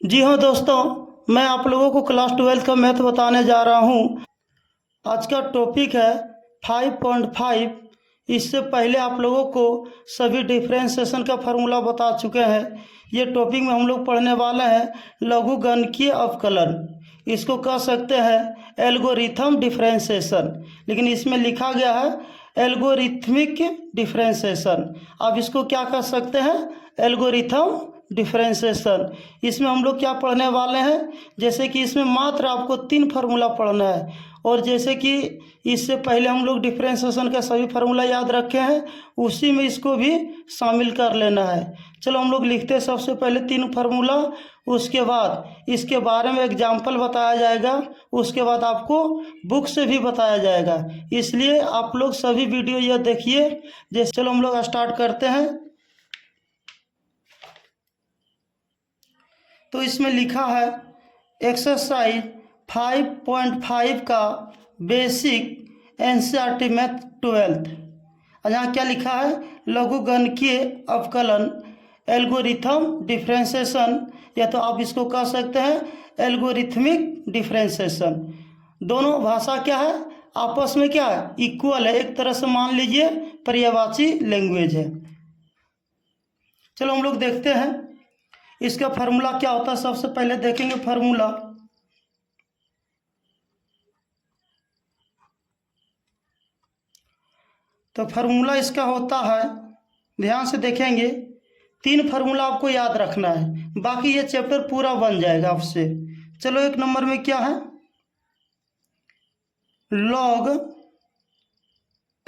जी हाँ दोस्तों, मैं आप लोगों को क्लास 12 का मैथ बताने जा रहा हूँ। आज का टॉपिक है 5.5। इससे पहले आप लोगों को सभी डिफरेंशिएशन का फार्मूला बता चुके हैं। ये टॉपिक में हम लोग पढ़ने वाले हैं लघुगणकीय अवकलन। इसको कह सकते हैं एल्गोरिथम डिफरेंशिएशन, लेकिन इसमें लिखा गया है एल्गोरिथमिक डिफरेंशिएशन। आप इसको क्या कह सकते हैं? Algorithm differentiation. इसमें हम लोग क्या पढ़ने वाले हैं, जैसे कि इसमें मात्र आपको 3 फार्मूला पढ़ना है, और जैसे कि इससे पहले हम लोग डिफरेंशिएशन का सभी फार्मूला याद रखे हैं, उसी में इसको भी शामिल कर लेना है। चलो हम लोग लिखते हैं सबसे पहले 3 फार्मूला, उसके बाद इसके बारे में एग्जाम्पल बताया जाएगा, उसके बाद आपको बुक से भी बताया जाएगा। इसलिए आप लोग सभी वीडियो यह देखिए। जैसे चलो हम लोग स्टार्ट करते हैं। तो इसमें लिखा है एक्सरसाइज 5.5 का बेसिक एनसीईआरटी मैथ 12। यहाँ क्या लिखा है? लघुगणकीय अवकलन एल्गोरिथम डिफरेंशिएशन, या तो आप इसको कह सकते हैं एल्गोरिथमिक डिफरेंशिएशन। दोनों भाषा क्या है? आपस में क्या है? इक्वल है। एक तरह से मान लीजिए पर्यायवाची लैंग्वेज है। चलो हम लोग देखते हैं इसका फार्मूला क्या होता है। सबसे पहले देखेंगे फार्मूला। तो फार्मूला इसका होता है, ध्यान से देखेंगे, 3 फार्मूला आपको याद रखना है, बाकी ये चैप्टर पूरा बन जाएगा आपसे। चलो 1 नंबर में क्या है? Log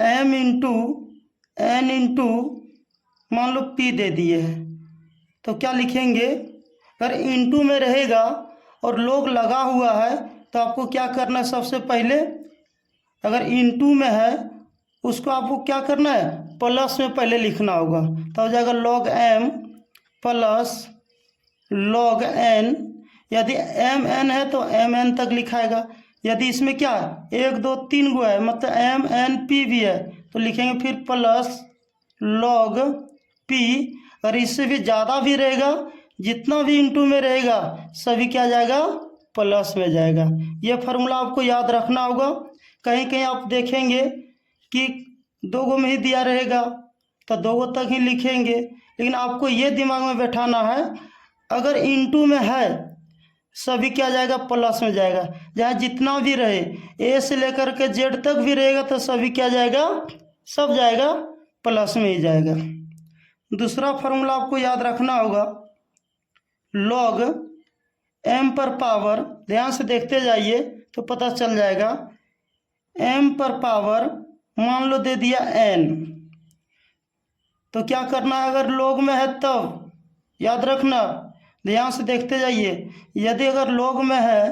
m into n into मान लो p दे दिए हैं, तो क्या लिखेंगे? अगर इंटू में रहेगा और लॉग लगा हुआ है तो आपको क्या करना है? सबसे पहले अगर इंटू में है उसको आपको क्या करना है? प्लस में पहले लिखना होगा। तो हो जाएगा log m plus log n। यदि एम एन है तो एम एन तक लिखाएगा। यदि इसमें क्या है, 1 2 3 गो है, मतलब एम एन पी भी है, तो लिखेंगे फिर प्लस लॉग पी। अगर इससे भी ज़्यादा भी रहेगा, जितना भी इंटू में रहेगा सभी क्या जाएगा? प्लस में जाएगा। ये फार्मूला आपको याद रखना होगा। कहीं कहीं आप देखेंगे कि 2 गो में ही दिया रहेगा तो 2 गो तक ही लिखेंगे, लेकिन आपको ये दिमाग में बैठाना है अगर इंटू में है सभी क्या जाएगा? प्लस में जाएगा। जहाँ जितना भी रहे, ए से लेकर के जेड तक भी रहेगा तो सभी क्या जाएगा? सब जाएगा प्लस में ही जाएगा। दूसरा फार्मूला आपको याद रखना होगा, लॉग m पर पावर, ध्यान से देखते जाइए तो पता चल जाएगा। m पर पावर मान लो दे दिया n, तो क्या करना है? अगर लॉग में है तब याद रखना, ध्यान से देखते जाइए। यदि अगर लॉग में है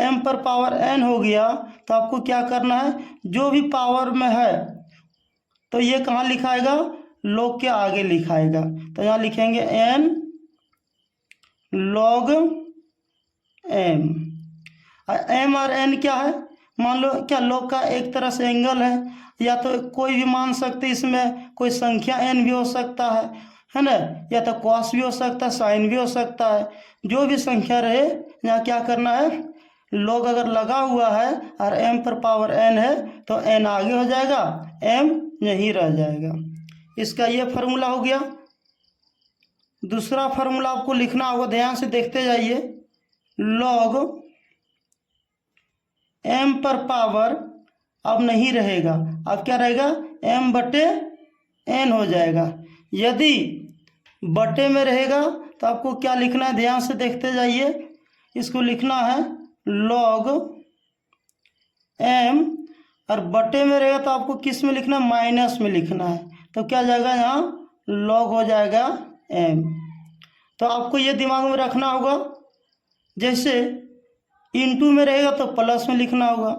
m पर पावर n हो गया तो आपको क्या करना है? जो भी पावर में है तो ये कहाँ लिखाएगा? लॉग के आगे लिखाएगा। तो यहाँ लिखेंगे n लॉग m। m और n क्या है? मान लो क्या लॉग का एक तरह से एंगल है, या तो कोई भी मान सकते, इसमें कोई संख्या n भी हो सकता है ना, या तो कॉस भी हो सकता है, साइन भी हो सकता है। जो भी संख्या रहे, यहाँ क्या करना है? लॉग अगर लगा हुआ है और m पर पावर n है तो n आगे हो जाएगा, m यहीं रह जाएगा। इसका ये फार्मूला हो गया। दूसरा फार्मूला आपको लिखना होगा, ध्यान से देखते जाइए। लॉग m पर पावर अब नहीं रहेगा, अब क्या रहेगा? m बटे n हो जाएगा। यदि बटे में रहेगा तो आपको क्या लिखना है? ध्यान से देखते जाइए। इसको लिखना है लॉग m, और बटे में रहेगा तो आपको किस में लिखना है? माइनस में लिखना है। तो क्या जाएगा? यहाँ लॉग हो जाएगा m। तो आपको ये दिमाग में रखना होगा, जैसे इंटू में रहेगा तो प्लस में लिखना होगा।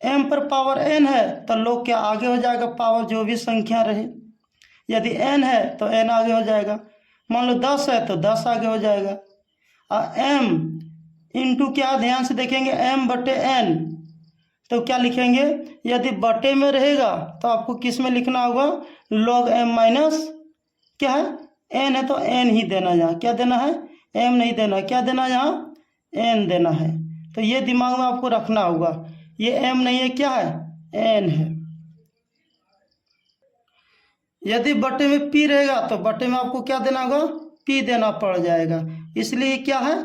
m पर पावर n है तो लॉग के आगे हो जाएगा पावर जो भी संख्या रहे। यदि n है तो n आगे हो जाएगा। मान लो 10 है तो 10 आगे हो जाएगा। और m इंटू क्या? ध्यान से देखेंगे, m बटे n, तो क्या लिखेंगे? यदि बटे में रहेगा तो आपको किस में लिखना होगा? लॉग m माइनस क्या है? n है तो n ही देना। यहाँ क्या देना है? एम नहीं देना, क्या देना यहाँ एन देना है। तो ये दिमाग में आपको रखना होगा, ये एम नहीं है, क्या है एन है। यदि बटे में पी रहेगा तो बटे में आपको क्या देना होगा पी देना पड़ जाएगा, इसलिए क्या है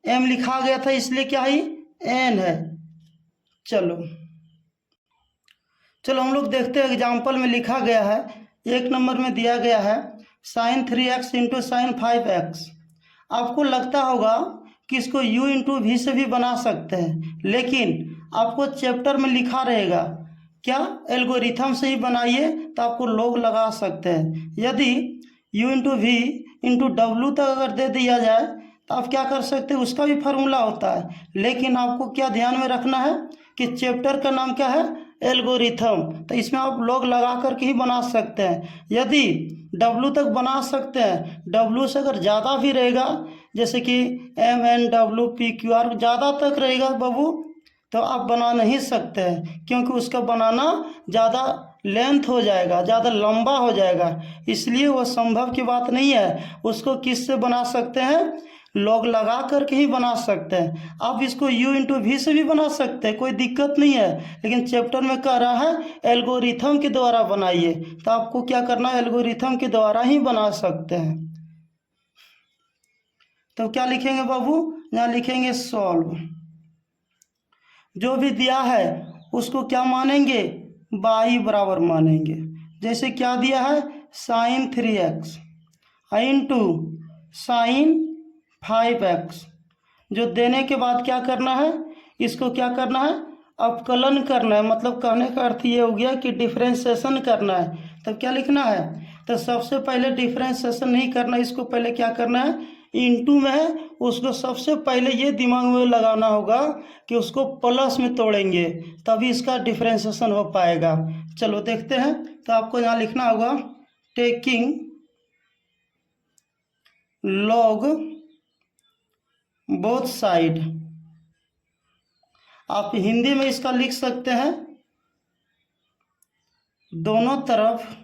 एम लिखा गया था, इसलिए क्या है एन है। चलो चलो हम लोग देखते हैं एग्जाम्पल में लिखा गया है, 1 नंबर में दिया गया है sign 3x into sine 5x। आपको लगता होगा कि इसको u इंटू वी से भी बना सकते हैं, लेकिन आपको चैप्टर में लिखा रहेगा क्या एल्गोरिथम से ही बनाइए, तो आपको लोग लगा सकते हैं। यदि u into V into W तक अगर दे दिया जाए तो आप क्या कर सकते हैं, उसका भी फार्मूला होता है, लेकिन आपको क्या ध्यान में रखना है कि चैप्टर का नाम क्या है एल्गोरिथम, तो इसमें आप लोग लगा करके ही बना सकते हैं। यदि डब्लू तक बना सकते हैं, डब्लू से अगर ज़्यादा भी रहेगा जैसे कि M N W P Q R ज़्यादा तक रहेगा बाबू, तो आप बना नहीं सकते हैं, क्योंकि उसका बनाना ज़्यादा लेंथ हो जाएगा, ज़्यादा लंबा हो जाएगा, इसलिए वो संभव की बात नहीं है। उसको किस से बना सकते हैं, लॉग लगा करके ही बना सकते हैं। आप इसको u इंटू वी से भी बना सकते हैं, कोई दिक्कत नहीं है, लेकिन चैप्टर में कह रहा है एल्गोरिथम के द्वारा बनाइए, तो आपको क्या करना है एल्गोरिथम के द्वारा ही बना सकते हैं। तो क्या लिखेंगे बाबू, यहाँ लिखेंगे सॉल्व, जो भी दिया है उसको क्या मानेंगे बाई बराबर मानेंगे। जैसे क्या दिया है sign 3x into sine 5x, जो देने के बाद क्या करना है इसको क्या करना है अवकलन करना है, मतलब कहने का अर्थ ये हो गया कि डिफ्रेंशिएशन करना है। तब क्या लिखना है, तो सबसे पहले डिफ्रेंशिएशन नहीं करना, इसको पहले क्या करना है इंटू में है उसको सबसे पहले ये दिमाग में लगाना होगा कि उसको प्लस में तोड़ेंगे तभी इसका डिफ्रेंशिएशन हो पाएगा। चलो देखते हैं, तो आपको यहाँ लिखना होगा टेकिंग लॉग बोथ साइड। आप हिंदी में इसका लिख सकते हैं दोनों तरफ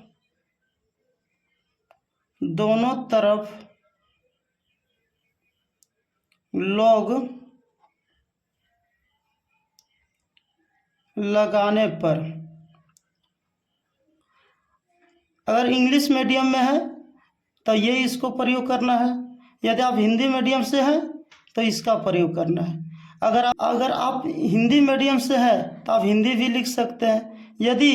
लॉग लगाने पर। अगर इंग्लिश मीडियम में है तो ये इसको प्रयोग करना है, यदि आप हिंदी मीडियम से हैं तो इसका प्रयोग करना है। अगर आप हिंदी मीडियम से हैं तो आप हिंदी भी लिख सकते हैं। यदि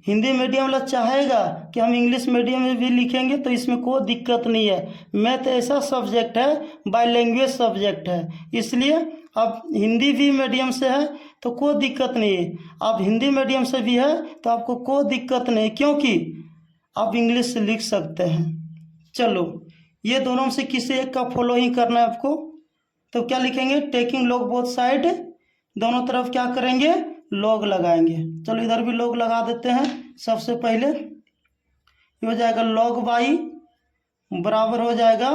हिंदी मीडियम वाला चाहेगा कि हम इंग्लिश मीडियम में भी लिखेंगे तो इसमें कोई दिक्कत नहीं है। मैथ ऐसा सब्जेक्ट है, बाय लैंग्वेज सब्जेक्ट है, इसलिए आप हिंदी भी मीडियम से है तो कोई दिक्कत नहीं है। आप हिंदी मीडियम से भी है तो आपको कोई दिक्कत नहीं, क्योंकि आप इंग्लिश से लिख सकते हैं। चलो ये दोनों में से किसी एक का फॉलो ही करना है आपको। तो क्या लिखेंगे टेकिंग लॉग बोथ साइड, दोनों तरफ क्या करेंगे लॉग लगाएंगे। चलो इधर भी लॉग लगा देते हैं। सबसे पहले ये हो जाएगा लॉग बाई बराबर हो जाएगा,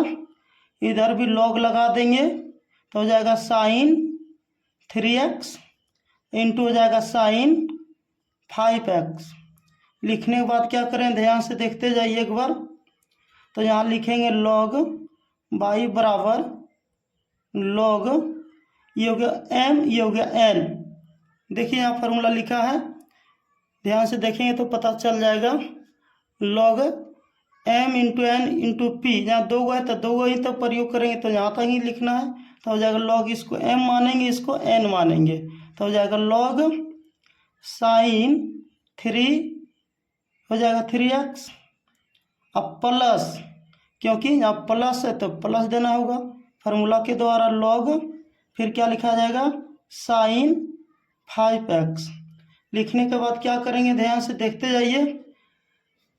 इधर भी लॉग लगा देंगे तो हो जाएगा साइन 3x इंटू हो जाएगा साइन 5x। लिखने के बाद क्या करें ध्यान से देखते जाइए एक बार। तो यहाँ लिखेंगे लॉग बाई बराबर लॉग, ये हो गया m, ये हो गया n। देखिए यहाँ फार्मूला लिखा है, ध्यान से देखेंगे तो पता चल जाएगा। Log m into N into P, यहाँ दो गो है तो दो गो ही तो प्रयोग करेंगे, तो यहाँ तक ही लिखना है। तो हो जाएगा लॉग, इसको m मानेंगे इसको n मानेंगे, तो हो जाएगा लॉग साइन 3 हो जाएगा 3x, अब प्लस, क्योंकि यहाँ प्लस है तो प्लस देना होगा फार्मूला के द्वारा लॉग, फिर क्या लिखा जाएगा साइन 5x। लिखने के बाद क्या करेंगे ध्यान से देखते जाइए।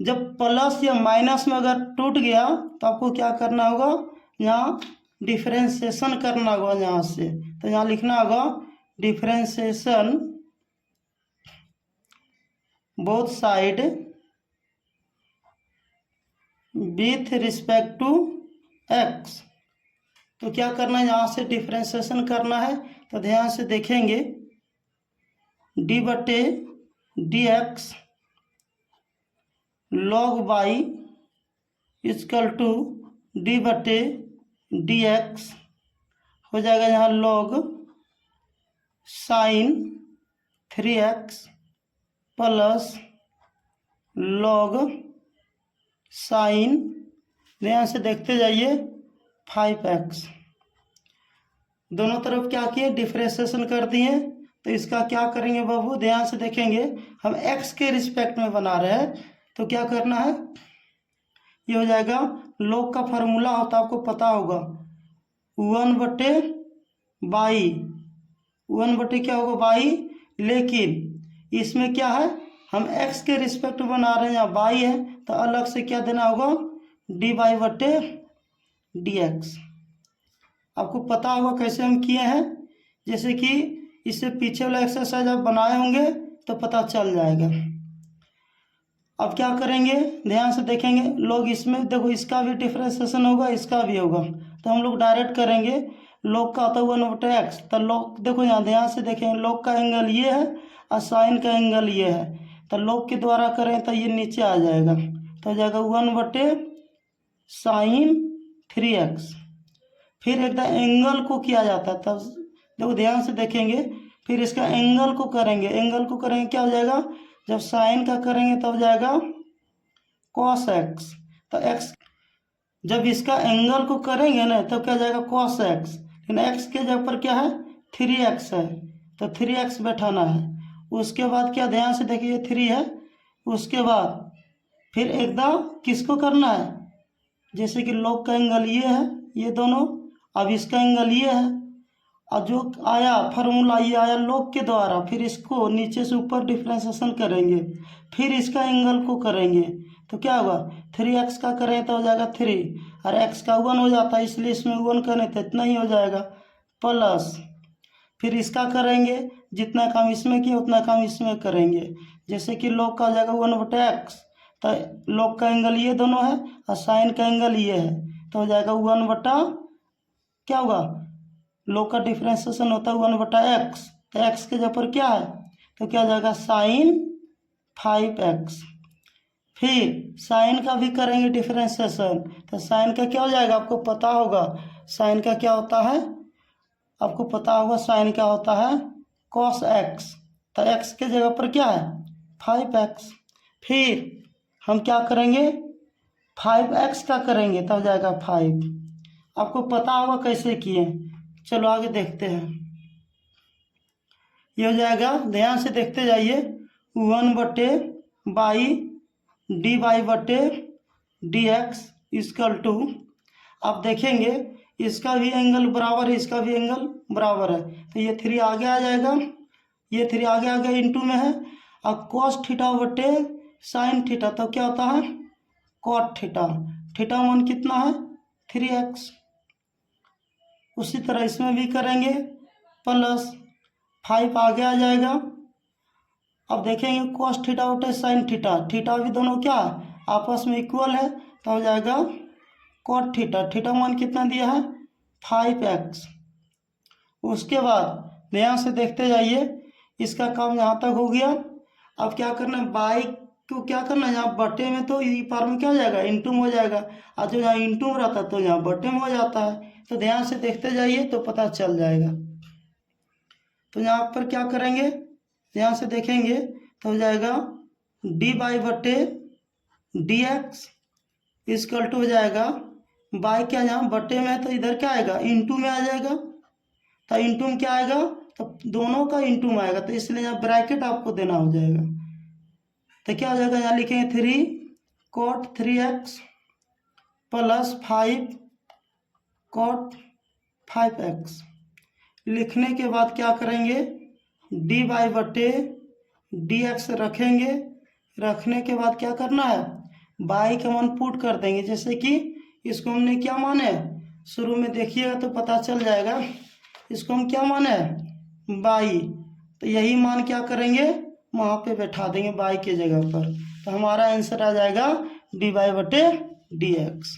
जब प्लस या माइनस में अगर टूट गया तो आपको क्या करना होगा यहाँ डिफरेंशिएशन करना होगा यहाँ से। तो यहाँ लिखना होगा differentiation both side with respect to x। तो क्या करना है यहाँ से डिफरेंशिएशन करना है, तो ध्यान से देखेंगे d बटे dx log y is equal to d बटे dx हो जाएगा यहाँ log sine 3x plus log sine, ध्यान से देखते जाइए, 5x। दोनों तरफ क्या किए, डिफरेंशिएशन कर दिए। तो इसका क्या करेंगे बाबू, ध्यान से देखेंगे, हम x के रिस्पेक्ट में बना रहे हैं तो क्या करना है, ये हो जाएगा log का फार्मूला होता है, आपको पता होगा, 1/बाई, 1/ क्या होगा बाई, लेकिन इसमें क्या है, हम x के रिस्पेक्ट में बना रहे हैं, यहाँ बाई है तो अलग से क्या देना होगा, dy/dx। आपको पता होगा कैसे हम किए हैं, जैसे कि इससे पीछे वाला एक्सरसाइज आप बनाए होंगे तो पता चल जाएगा। अब क्या करेंगे, ध्यान से देखेंगे, लोग इसमें देखो इसका भी डिफरेंशिएशन होगा, इसका भी होगा, तो हम लोग डायरेक्ट करेंगे। लोग का होता है 1/x, तो लोग देखो यहाँ ध्यान से देखेंगे, लोग का एंगल ये है और साइन का एंगल ये है, तो लोग के द्वारा करें तो ये नीचे आ जाएगा, तो हो जाएगा 1/sin 3x। फिर एकदम एंगल को किया जाता है, तब देखो ध्यान से देखेंगे, फिर इसका एंगल को करेंगे, एंगल को करेंगे क्या हो जाएगा, जब साइन का करेंगे तब जाएगा cos x, तो x जब इसका एंगल को करेंगे ना तब क्या जाएगा cos x, लेकिन x के जगह पर क्या है 3x है, तो 3x बैठाना है। उसके बाद क्या, ध्यान से देखिए 3 है, उसके बाद फिर एकदम किसको करना है, जैसे कि log का एंगल ये है, ये दोनों, अब इसका एंगल ये है, और जो आया फार्मूला ये आया log के द्वारा, फिर इसको नीचे से ऊपर डिफरेंशिएशन करेंगे, फिर इसका एंगल को करेंगे, तो क्या होगा 3x का करें तो हो जाएगा 3, और x का 1 हो जाता है, इसलिए इसमें 1 करें तो इतना ही हो जाएगा, प्लस फिर इसका करेंगे, जितना काम इसमें किया उतना काम इसमें करेंगे, जैसे कि log का हो जाएगा 1/x, तो log का एंगल ये दोनों है और साइन का एंगल ये है, तो हो जाएगा 1/ क्या होगा, log का डिफरेंशिएशन होता है 1/x, तो x के जगह पर क्या है, तो क्या हो जाएगा साइन 5x। फिर साइन का भी करेंगे डिफरेंशिएशन, तो साइन का क्या हो जाएगा, आपको पता होगा साइन का क्या होता है, आपको पता होगा साइन क्या होता है cos x, तो x के जगह पर क्या है 5x। फिर हम क्या करेंगे 5x का करेंगे तब जाएगा 5, आपको पता होगा कैसे किए, चलो आगे देखते हैं। ये हो जाएगा, ध्यान से देखते जाइए, 1/बाई dy/dx इक्वल टू, आप देखेंगे इसका भी एंगल बराबर है, इसका भी एंगल बराबर है, तो ये 3 आगे आ जाएगा, ये 3 आगे आ गया, इंटू में है, और cos थीटा/sin थीटा, तो क्या होता है cot थीटा, थीटा मान कितना है 3x। उसी तरह इसमें भी करेंगे, प्लस 5 आगे आ जाएगा। अब देखेंगे cos थीटा/sin थीटा, थीटा भी दोनों क्या आपस में इक्वल है, तो हो जाएगा cot थीटा, थीटा मान कितना दिया है 5x। उसके बाद ध्यान से देखते जाइए, इसका काम यहाँ तक हो गया। अब क्या करना है, बाई को क्या करना है, यहाँ बटे में तो ई पार में क्या हो जाएगा इंटू में हो जाएगा, और जो यहाँ इंटू में रहता है तो यहाँ बटे में हो जाता है, तो ध्यान से देखते जाइए तो पता चल जाएगा। तो यहाँ पर क्या करेंगे, ध्यान से देखेंगे तो हो जाएगा dy/dx इक्वल टू हो जाएगा, बाई क्या यहाँ बटे में है तो इधर क्या आएगा इंटू में आ जाएगा, तो इंटू में क्या आएगा, तो दोनों का इंटू में आएगा, तो इसलिए यहाँ ब्रैकेट आपको देना हो जाएगा, तो क्या हो जाएगा, यहाँ लिखेंगे 3 cot 3x plus 5 cot 5x। लिखने के बाद क्या करेंगे, dy/dx रखेंगे, रखने के बाद क्या करना है, बाई का मान पुट कर देंगे, जैसे कि इसको हमने क्या माने शुरू में देखिएगा तो पता चल जाएगा, इसको हम क्या माने बाई, तो यही मान क्या करेंगे वहाँ पे बैठा देंगे बाई के जगह पर, तो हमारा आंसर आ जाएगा dy/dx।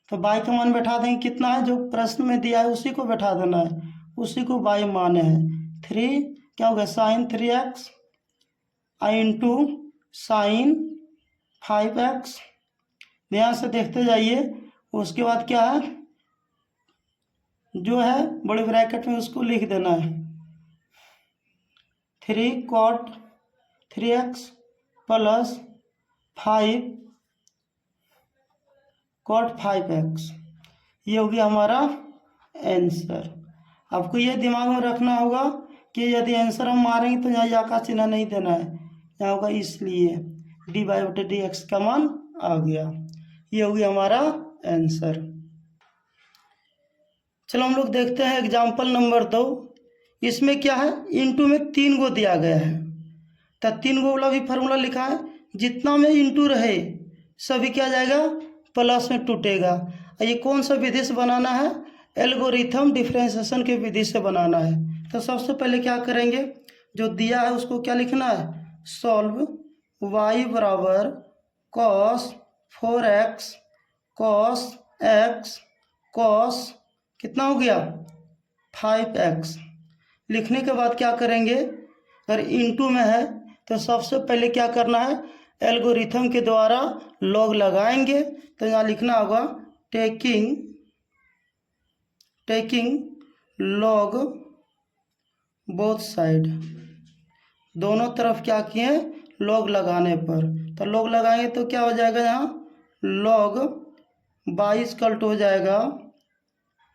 तो बाई का मान बैठा देंगे, कितना है जो प्रश्न में दिया है उसी को बैठा देना है, उसी को बाई माने हैं, 3 क्या होगा sign 3x into sine 5x। ध्यान से देखते जाइए, उसके बाद क्या है जो है बड़े ब्रैकेट में उसको लिख देना है 3 cot 3x plus 5 cot 5x। ये हो गया हमारा आंसर। आपको ये दिमाग में रखना होगा कि यदि आंसर हम मारेंगे तो यहाँ या का चिन्ह नहीं देना है, यहाँ होगा इसलिए dy/dx का मान आ गया। ये हो गया हमारा आंसर। चलो हम लोग देखते हैं एग्जाम्पल नंबर 2। इसमें क्या है, इनटू में 3 गो दिया गया है, तो 3 गो वाला भी फार्मूला लिखा है। जितना में इनटू रहे सभी क्या जाएगा, प्लस में टूटेगा। ये कौन सा विधि से बनाना है, एल्गोरिथम डिफरेंशिएशन के विधि से बनाना है। तो सबसे पहले क्या करेंगे, जो दिया है उसको क्या लिखना है, सॉल्व y बराबर cos 4x cos x cos कितना हो गया 5x। लिखने के बाद क्या करेंगे, अगर इनटू में है तो सबसे पहले क्या करना है, एल्गोरिथम के द्वारा लॉग लगाएंगे। तो यहाँ लिखना होगा टेकिंग लॉग बोथ साइड, दोनों तरफ क्या किए लॉग लगाने पर। तो लॉग लगाएंगे तो क्या हो जाएगा, यहाँ लॉग 22 कल्ट हो जाएगा,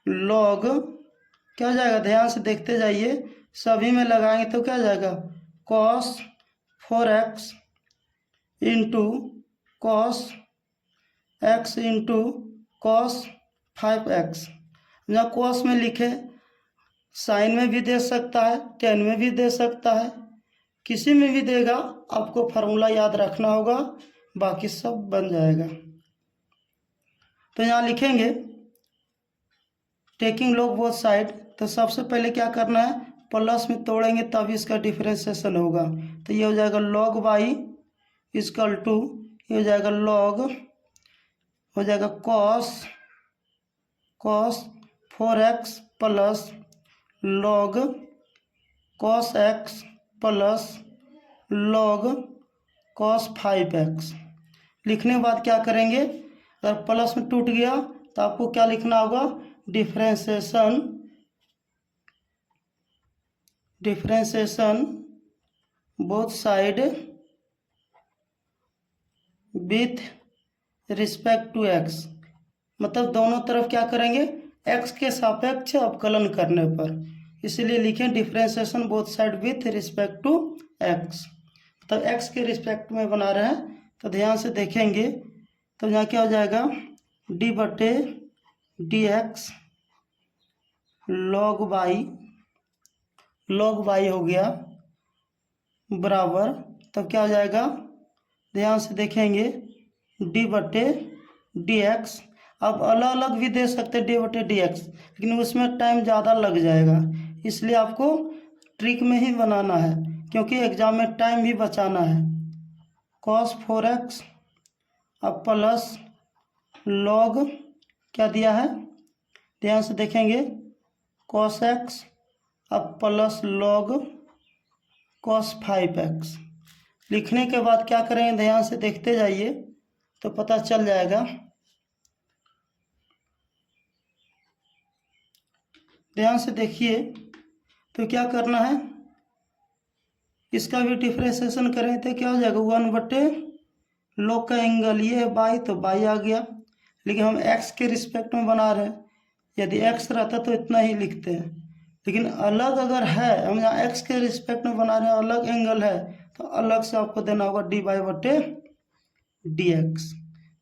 लॉग क्या हो जाएगा, ध्यान से देखते जाइए, सभी में लगाएंगे तो क्या हो जाएगा cos 4x into cos x into cos 5x। यहाँ cos में लिखे, साइन में भी दे सकता है, टेन में भी दे सकता है, किसी में भी देगा। आपको फार्मूला याद रखना होगा, बाकी सब बन जाएगा। तो यहाँ लिखेंगे टेकिंग लॉग बोथ साइड। तो सबसे पहले क्या करना है, प्लस में तोड़ेंगे तब इसका डिफरेंशिएशन होगा। तो ये हो जाएगा log y इक्वल टू, ये हो जाएगा log, हो जाएगा cos 4x plus log cos x plus log cos 5x। लिखने के बाद क्या करेंगे, अगर प्लस में टूट गया तो आपको क्या लिखना होगा, differentiation both side with respect to x। मतलब दोनों तरफ क्या करेंगे, x के सापेक्ष अवकलन करने पर, इसलिए लिखें differentiation both side with respect to x। मतलब x के रिस्पेक्ट में बना रहे हैं, तो ध्यान से देखेंगे। तो यहाँ क्या हो जाएगा, d/dx log y हो गया बराबर, तब क्या हो जाएगा, ध्यान से देखेंगे, d/dx। आप अलग अलग भी दे सकते हैं d/dx, लेकिन उसमें टाइम ज़्यादा लग जाएगा, इसलिए आपको ट्रिक में ही बनाना है, क्योंकि एग्जाम में टाइम भी बचाना है। cos 4x अब प्लस log क्या दिया है, ध्यान से देखेंगे, cos x अब प्लस log cos 5x। लिखने के बाद क्या करेंगे, ध्यान से देखते जाइए तो पता चल जाएगा। ध्यान से देखिए तो क्या करना है, इसका भी डिफरेंशिएशन करें तो क्या हो जाएगा, 1/log का एंगल ये है बाई, तो बाई आ गया। लेकिन हम x के रिस्पेक्ट में बना रहे हैं, यदि x रहता तो इतना ही लिखते हैं, लेकिन अलग अगर है, हम यहाँ x के रिस्पेक्ट में बना रहे हैं, अलग एंगल है, तो अलग से आपको देना होगा dy/dx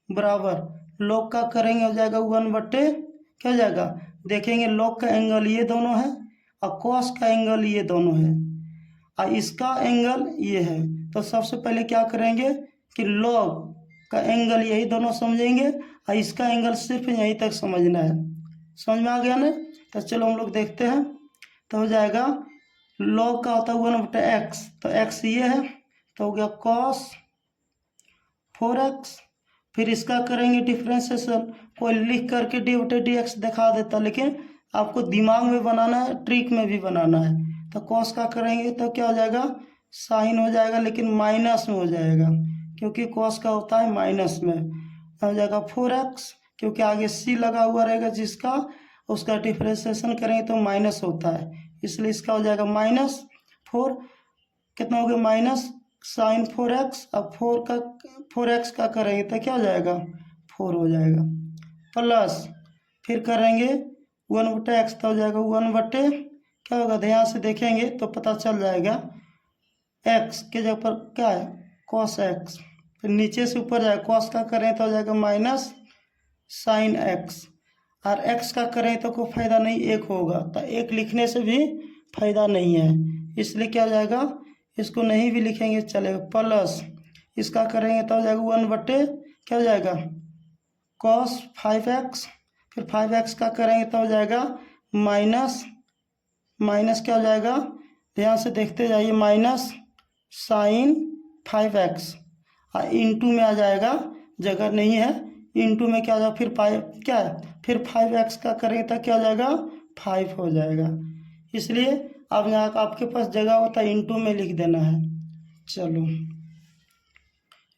बराबर log का करेंगे, हो जाएगा 1/ क्या हो जाएगा, देखेंगे log का एंगल ये दोनों है और cos का एंगल ये दोनों है और इसका एंगल ये है। तो सबसे पहले क्या करेंगे कि log का एंगल यही दोनों समझेंगे और इसका एंगल सिर्फ यहीं तक समझना है। समझ में आ गया ना। तो चलो हम लोग देखते हैं। तो हो जाएगा log का होता है 1/x, तो x ये है, तो हो गया cos 4x। फिर इसका करेंगे डिफरेंशिएशन, कोई लिख करके d/dx दिखा देता, लेकिन आपको दिमाग में बनाना है, ट्रिक में भी बनाना है। तो cos का करेंगे तो क्या हो जाएगा, साइन हो जाएगा, लेकिन माइनस में हो जाएगा, क्योंकि cos का होता है माइनस में। हो जाएगा 4x, क्योंकि आगे c लगा हुआ रहेगा जिसका, उसका डिफरेंशिएशन करेंगे तो माइनस होता है, इसलिए इसका हो जाएगा -4। कितना हो गया -sin4x। अब 4x का करेंगे तो क्या हो जाएगा 4 हो जाएगा, प्लस फिर करेंगे 1/x तो हो जाएगा 1/, क्या होगा ध्यान से देखेंगे तो पता चल जाएगा, x के जगह पर क्या है cos x, फिर नीचे से ऊपर जाएगा, cos का करें तो हो जाएगा -sin x, और x का करें तो कोई फायदा नहीं, 1 होगा, तो 1 लिखने से भी फायदा नहीं है, इसलिए क्या हो जाएगा इसको नहीं भी लिखेंगे चलेगा, प्लस इसका करेंगे तो हो जाएगा 1/, क्या हो जाएगा cos 5x, फिर 5x का करेंगे तो हो जाएगा माइनस क्या हो जाएगा, ध्यान से देखते जाइए, sin 5x, और इंटू में आ जाएगा, जगह नहीं है इंटू में क्या हो जाएगा, फिर 5 क्या है, फिर 5x का करेंगे तो क्या हो जाएगा 5 हो जाएगा, इसलिए अब यहाँ आपके पास जगह होता है इंटू में लिख देना है। चलो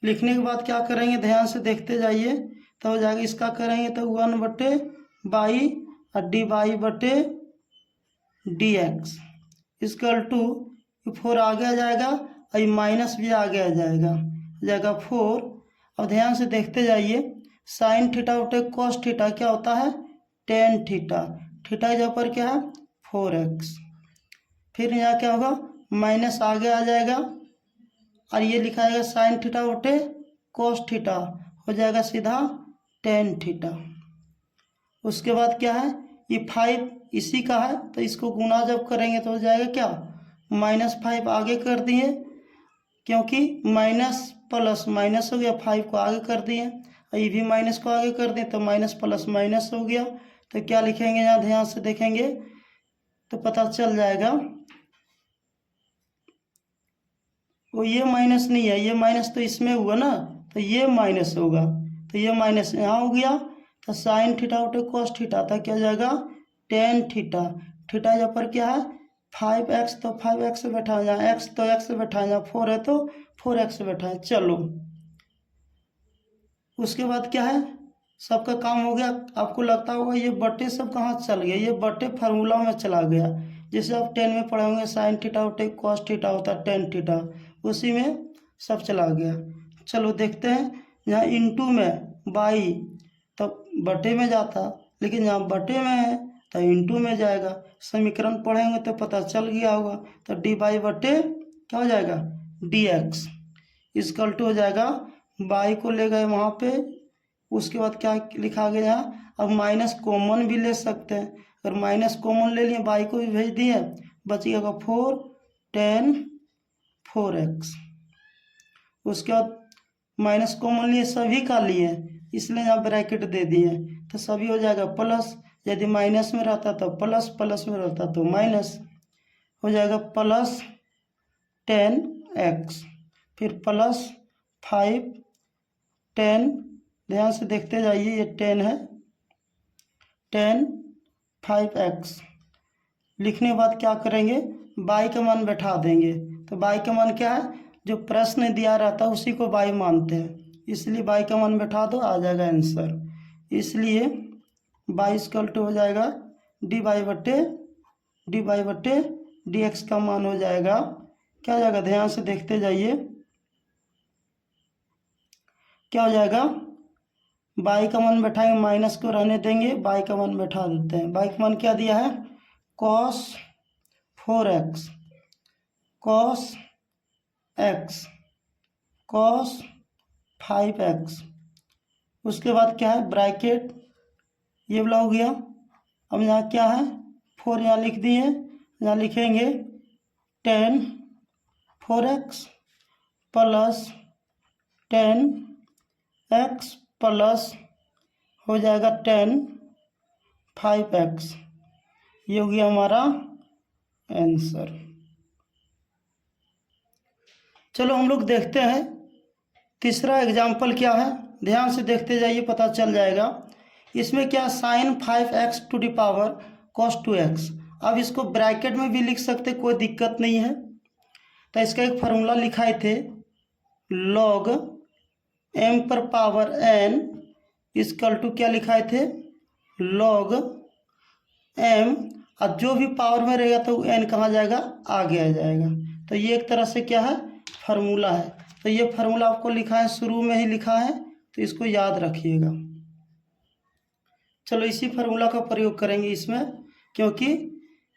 लिखने के बाद क्या करेंगे ध्यान से देखते जाइए, तो हो जाएगा इसका करेंगे तो 1/बाई और dy/dx इक्वल टू 4 आगे आ जाएगा और ये माइनस भी आगे आ जाएगा 4। अब ध्यान से देखते जाइए, साइन थीटा बटे कॉस थीटा क्या होता है टेन थीटा, थीटा के जगह पर क्या है 4x, फिर यहाँ क्या होगा माइनस आगे आ जाएगा और ये लिखा जाएगा साइन थीटा बटे कॉस थीटा, हो जाएगा सीधा टेन थीटा। उसके बाद क्या है ये 5 इसी का है, तो इसको गुना जब करेंगे तो हो जाएगा क्या -5 आगे कर दिए, क्योंकि माइनस प्लस माइनस हो गया, 5 को आगे कर दिए और ये भी माइनस को आगे कर दिए, तो माइनस प्लस माइनस हो गया, तो क्या लिखेंगे यहाँ ध्यान से देखेंगे तो पता चल जाएगा, वो ये माइनस नहीं है, ये माइनस तो इसमें हुआ ना, तो ये माइनस होगा, तो ये माइनस यहाँ हो गया, तो साइन थीटा बटे कॉस थीटा था क्या हो जाएगा टेन थीटा, थीटा यहाँ पर क्या है 5x, तो 5x से बैठा है यहाँ, x तो x से बैठा है यहाँ, 4 है तो 4x से बैठा है। चलो उसके बाद क्या है सबका काम हो गया, आपको लगता होगा ये बटे सब कहाँ चल गया, ये बटे फार्मूला में चला गया, जैसे आप 10 में पढ़े होंगे साइन थीटा बटे कॉस थीटा होता है टेन थीटा, उसी में सब चला गया। चलो देखते हैं, यहाँ इंटू में बाई तो बटे में जाता, लेकिन यहाँ बटे में है तो इंटू में जाएगा, समीकरण पढ़ेंगे तो पता चल गया होगा, तो dy/, क्या हो जाएगा dx इक्वल टू हो जाएगा, बाई को ले गए वहाँ पे, उसके बाद क्या लिखा गया यहाँ, अब माइनस कॉमन भी ले सकते हैं, अगर माइनस कॉमन ले लिए बाई को भी भेज दिए, बच गया 4 10 4x, उसके बाद माइनस कॉमन लिए सभी का लिए, इसलिए यहाँ ब्रैकेट दे दिए, तो सभी हो जाएगा प्लस, यदि माइनस में रहता तो प्लस, प्लस में रहता तो माइनस, हो जाएगा प्लस 10x, फिर प्लस 5 10, ध्यान से देखते जाइए ये 10 है 10 5x, लिखने के बाद क्या करेंगे बाई का मान बैठा देंगे, तो बाई का मान क्या है जो प्रश्न दिया रहता है उसी को बाई मानते हैं, इसलिए बाई का मान बैठा दो आ जाएगा आंसर, इसलिए बाई इक्वल टू हो जाएगा dy/, dx का मान हो जाएगा क्या हो जाएगा, ध्यान से देखते जाइए क्या हो जाएगा, बाई का मान बैठाएंगे माइनस को रहने देंगे, बाई का मान बैठा देते हैं, बाई का मान क्या दिया है cos 4x cos x cos 5x, उसके बाद क्या है ब्रैकेट ये वाला हो गया, अब यहाँ क्या है 4 यहाँ लिख दिए, यहाँ लिखेंगे 10 4x प्लस 10x प्लस हो जाएगा 10 5x, ये हो गया हमारा आंसर। चलो हम लोग देखते हैं तीसरा एग्जाम्पल क्या है, ध्यान से देखते जाइए पता चल जाएगा, इसमें क्या sine 5x to the power cos 2x, अब इसको ब्रैकेट में भी लिख सकते कोई दिक्कत नहीं है, तो इसका एक फार्मूला लिखाए थे log m पर पावर n इक्वल टू क्या लिखाए थे log एम, और जो भी पावर में रहेगा तो एन कहाँ जाएगा, आगे आ जाएगा। तो ये एक तरह से क्या है, फार्मूला है। तो ये फार्मूला आपको लिखा है, शुरू में ही लिखा है, तो इसको याद रखिएगा। चलो इसी फार्मूला का प्रयोग करेंगे इसमें, क्योंकि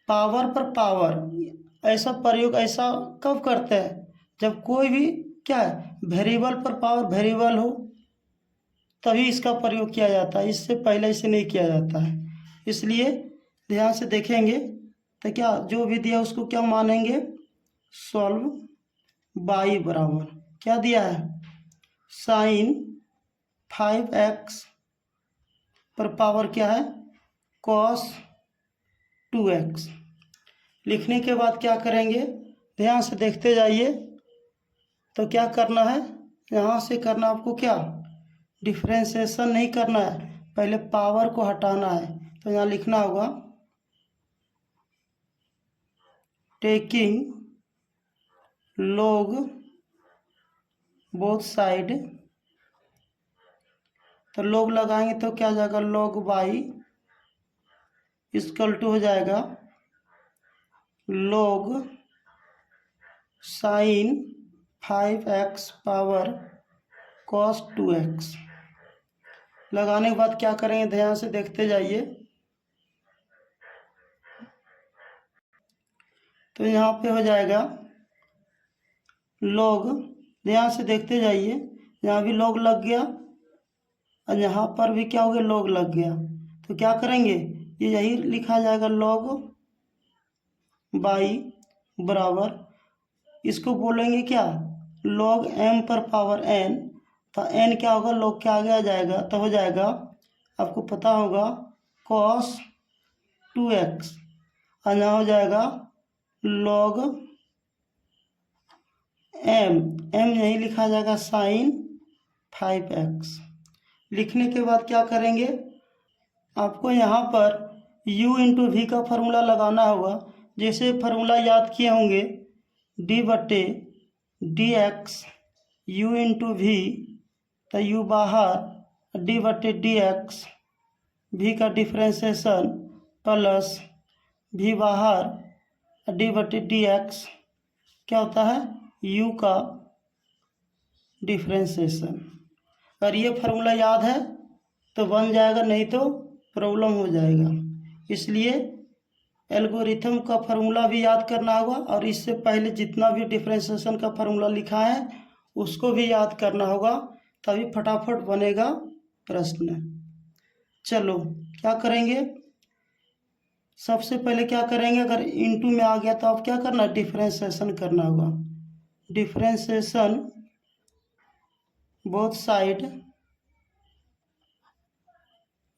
पावर पर पावर ऐसा प्रयोग ऐसा कब करते हैं, जब कोई भी क्या है, वेरिएबल पर पावर वेरिएबल हो, तभी इसका प्रयोग किया जाता है, इससे पहले इसे नहीं किया जाता है। इसलिए ध्यान से देखेंगे तो क्या जो भी दिया उसको क्या मानेंगे, सॉल्व बाई बराबर क्या दिया है, साइन 5x पर पावर क्या है, कॉस 2x। लिखने के बाद क्या करेंगे, ध्यान से देखते जाइए। तो क्या करना है, यहाँ से करना आपको क्या, डिफ्रेंशिएशन नहीं करना है, पहले पावर को हटाना है। तो यहाँ लिखना होगा टेकिंग log बोथ साइड। तो log लगाएंगे तो क्या हो जाएगा, log बाई इक्वल टू हो जाएगा log sine 5x power cos 2x। लगाने के बाद क्या करेंगे, ध्यान से देखते जाइए। तो यहाँ पे हो जाएगा log, ध्यान से देखते जाइए, यहाँ भी log लग गया और यहाँ पर भी क्या हो गया, log लग गया। तो क्या करेंगे, ये यही लिखा जाएगा log बाई बराबर, इसको बोलेंगे क्या, log m पर पावर n। तो n क्या होगा, log के आगे आ जाएगा, तो हो जाएगा आपको पता होगा cos 2x, और यहाँ हो जाएगा log m यही लिखा जाएगा साइन 5x। लिखने के बाद क्या करेंगे, आपको यहाँ पर u इंटू वी का फार्मूला लगाना होगा। जैसे फार्मूला याद किए होंगे, d बटे D X U into V, तो u बाहर, d बटे डी एक्स v का डिफ्रेंशिएशन प्लस v बाहर, d बटे डी एक्स क्या होता है, u का डिफ्रेंशिएशन। अगर ये फार्मूला याद है तो बन जाएगा, नहीं तो प्रॉब्लम हो जाएगा। इसलिए एल्गोरिथम का फार्मूला भी याद करना होगा, और इससे पहले जितना भी डिफ्रेंशिएशन का फार्मूला लिखा है उसको भी याद करना होगा, तभी फटाफट बनेगा प्रश्न। चलो क्या करेंगे, सबसे पहले क्या करेंगे, अगर इनटू में आ गया तो आप क्या करना, डिफ्रेंशिएशन करना होगा। Differentiation both side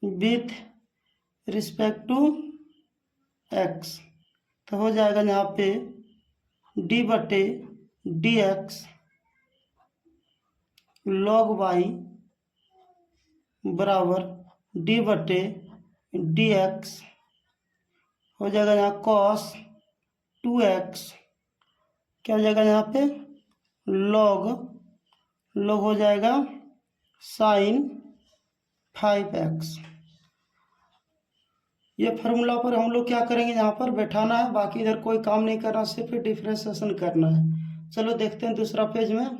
with respect to x। तो हो जाएगा यहाँ पे d बटे डी एक्स लॉग वाई बराबर d बटे डी एक्स, हो जाएगा यहाँ cos 2x, क्या हो जाएगा यहाँ पे log हो जाएगा साइन 5x। ये फार्मूला पर हम लोग क्या करेंगे, यहाँ पर बैठाना है, बाकी इधर कोई काम नहीं करना, सिर्फ डिफ्रेंशिएशन करना है। चलो देखते हैं दूसरा पेज में।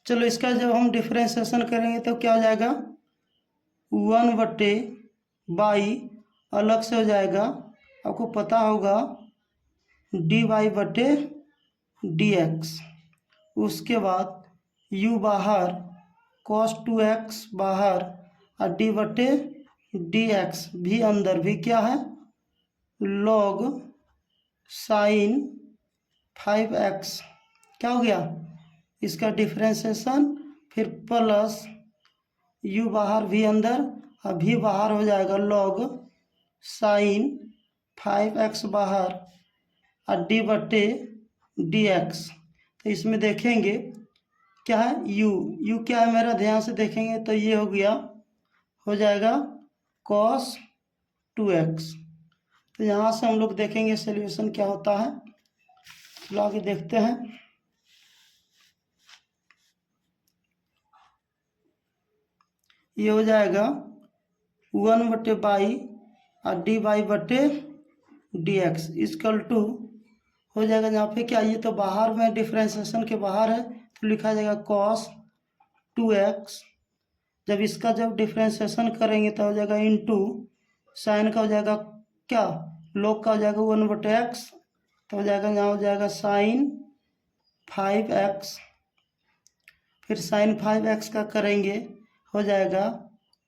चलो इसका जब हम डिफ्रेंशिएशन करेंगे तो क्या हो जाएगा, 1 बटे बाई अलग से हो जाएगा, आपको पता होगा डी वाई बटे डी एक्स। उसके बाद u बाहर, cos 2x बाहर, और d बटे डी एक्स भी अंदर, भी क्या है log साइन 5x, क्या हो गया इसका डिफ्रेंशिएशन, फिर प्लस u बाहर भी अंदर, और भी बाहर हो जाएगा log साइन 5x बाहर, और d बटे डी एक्स। तो इसमें देखेंगे क्या है, u क्या है मेरा, ध्यान से देखेंगे तो ये हो गया, हो जाएगा cos 2x। तो यहाँ से हम लोग देखेंगे सॉल्यूशन क्या होता है, तो आगे देखते हैं। ये हो जाएगा 1/बाई और डी वाई बटे डी एक्स इजकल टू हो जाएगा। यहाँ पे क्या, ये तो बाहर में डिफ्रेंसिएशन के बाहर है तो लिखा जाएगा कॉस 2x। जब इसका जब डिफ्रेंसिएशन करेंगे तो हो जाएगा इंटू साइन का हो जाएगा क्या, log का हो जाएगा 1/x तो हो जाएगा, यहाँ हो जाएगा साइन 5x। फिर साइन 5x का करेंगे हो जाएगा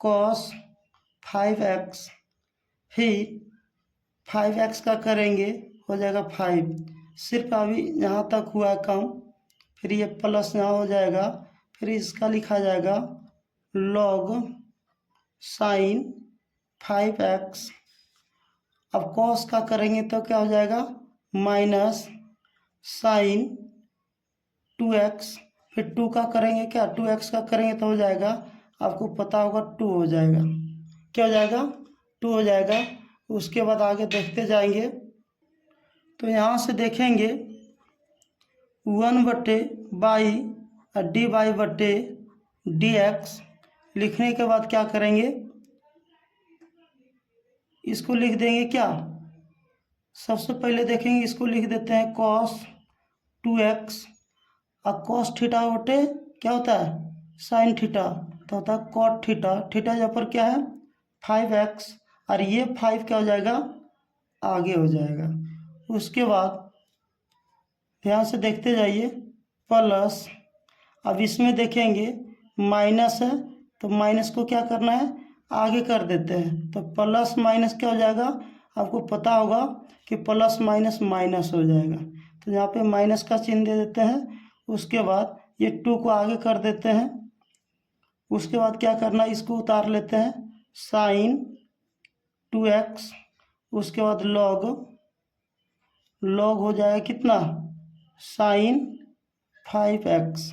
कॉस 5x। फिर 5x का करेंगे हो जाएगा 5। सिर्फ अभी यहाँ तक हुआ कम। फिर ये प्लस यहाँ हो जाएगा। फिर इसका लिखा जाएगा log साइन 5x। अब कॉस का करेंगे तो क्या हो जाएगा माइनस साइन 2x। फिर 2 का करेंगे क्या, 2x का करेंगे तो हो जाएगा, आपको पता होगा 2 हो जाएगा। क्या हो जाएगा, 2 हो जाएगा। उसके बाद आगे देखते जाएंगे तो यहाँ से देखेंगे 1/बाई और डी वाई बटे डी एक्स लिखने के बाद क्या करेंगे, इसको लिख देंगे क्या, सबसे पहले देखेंगे इसको लिख देते हैं कॉस 2x और कॉस थीटा बटे क्या होता है साइन थीटा तो होता है कॉट थीटा। थीटा यहाँ पर क्या है 5x और ये 5 क्या हो जाएगा आगे हो जाएगा। उसके बाद ध्यान से देखते जाइए प्लस, अब इसमें देखेंगे माइनस है तो माइनस को क्या करना है आगे कर देते हैं तो प्लस माइनस क्या हो जाएगा, आपको पता होगा कि प्लस माइनस माइनस हो जाएगा तो यहाँ पे माइनस का चिन्ह दे देते हैं। उसके बाद ये 2 को आगे कर देते हैं। उसके बाद क्या करना है, इसको उतार लेते हैं साइन 2x। उसके बाद लॉग हो जाएगा कितना साइन 5x।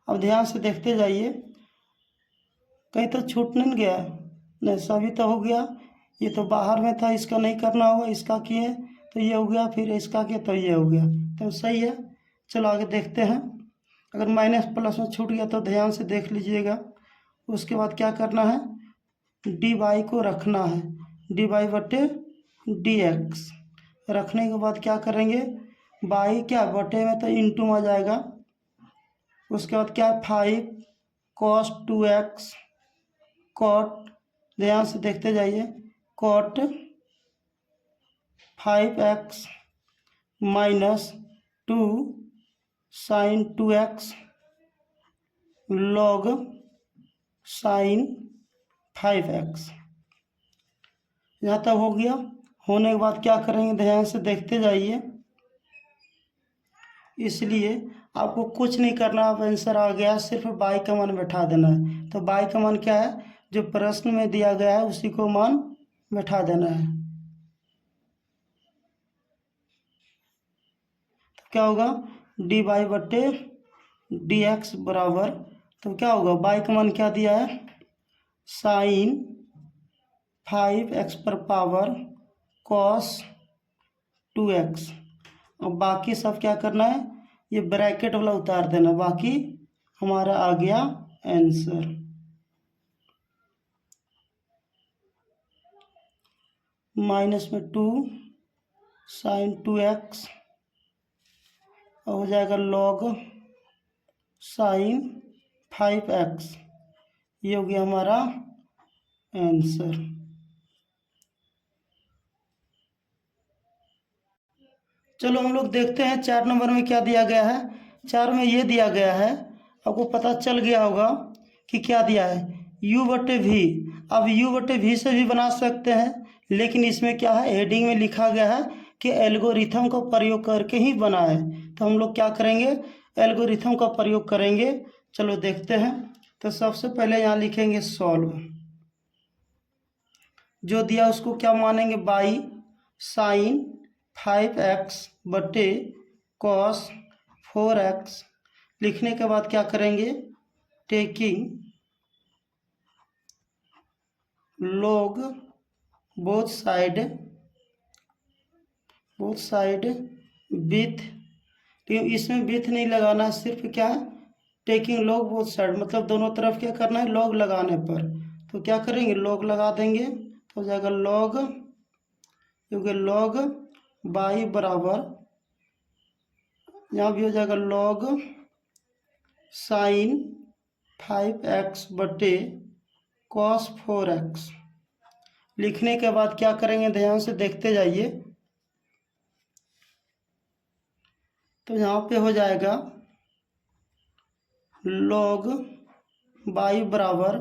अब ध्यान से देखते जाइए कहीं तो छूट नहीं गया, नहीं सभी तो हो गया। ये तो बाहर में था, इसका नहीं करना होगा, इसका किए तो ये हो गया, फिर इसका किए तो ये हो गया, तो सही है। चलो आगे देखते हैं। अगर माइनस प्लस में छूट गया तो ध्यान से देख लीजिएगा। उसके बाद क्या करना है, डी वाई को रखना है, डी वाई बटे डी एक्स रखने के बाद क्या करेंगे, बाई क्या बटे में तो इंटू आ जाएगा। उसके बाद क्या 5 cos 2x कॉट, ध्यान से देखते जाइए, cot 5x minus 2 sine 2x log sine 5x। यहाँ तक हो गया। होने के बाद क्या करेंगे, ध्यान से देखते जाइए। इसलिए आपको कुछ नहीं करना, आप आंसर आ गया, सिर्फ बाई का मान बैठा देना है। तो बाई का मान क्या है, जो प्रश्न में दिया गया है उसी को मान बैठा देना है। तो क्या होगा डी वाई बटे डी एक्स बराबर, तो क्या होगा बाई का मान क्या दिया है साइन 5x पर पावर कॉस 2x। अब बाकी सब क्या करना है, ये ब्रैकेट वाला उतार देना, बाकी हमारा आ गया आंसर। माइनस में 2 साइन 2x हो जाएगा लॉग साइन 5x, ये हो गया हमारा आंसर। चलो हम लोग देखते हैं 4 नंबर में क्या दिया गया है। 4 में ये दिया गया है, आपको पता चल गया होगा कि क्या दिया है u बटे वी। अब u बटे वी से भी बना सकते हैं, लेकिन इसमें क्या है हेडिंग में लिखा गया है कि एल्गोरिथम का प्रयोग करके ही बना है, तो हम लोग क्या करेंगे एल्गोरिथम का प्रयोग करेंगे। चलो देखते हैं। तो सबसे पहले यहाँ लिखेंगे सॉल्व, जो दिया उसको क्या मानेंगे बाई साइन 5x बटे कॉस 4x। लिखने के बाद क्या करेंगे taking log both side with, लेकिन इसमें विथ नहीं लगाना है, सिर्फ क्या है टेकिंग log बोथ साइड, मतलब दोनों तरफ क्या करना है log लगाने पर। तो क्या करेंगे, लॉग लगा देंगे तो हो जाएगा लॉग, क्योंकि लॉग बाई बराबर, यहाँ भी हो जाएगा लॉग साइन 5x बटे कॉस 4x। लिखने के बाद क्या करेंगे, ध्यान से देखते जाइए। तो यहाँ पे हो जाएगा लॉग बाई बराबर,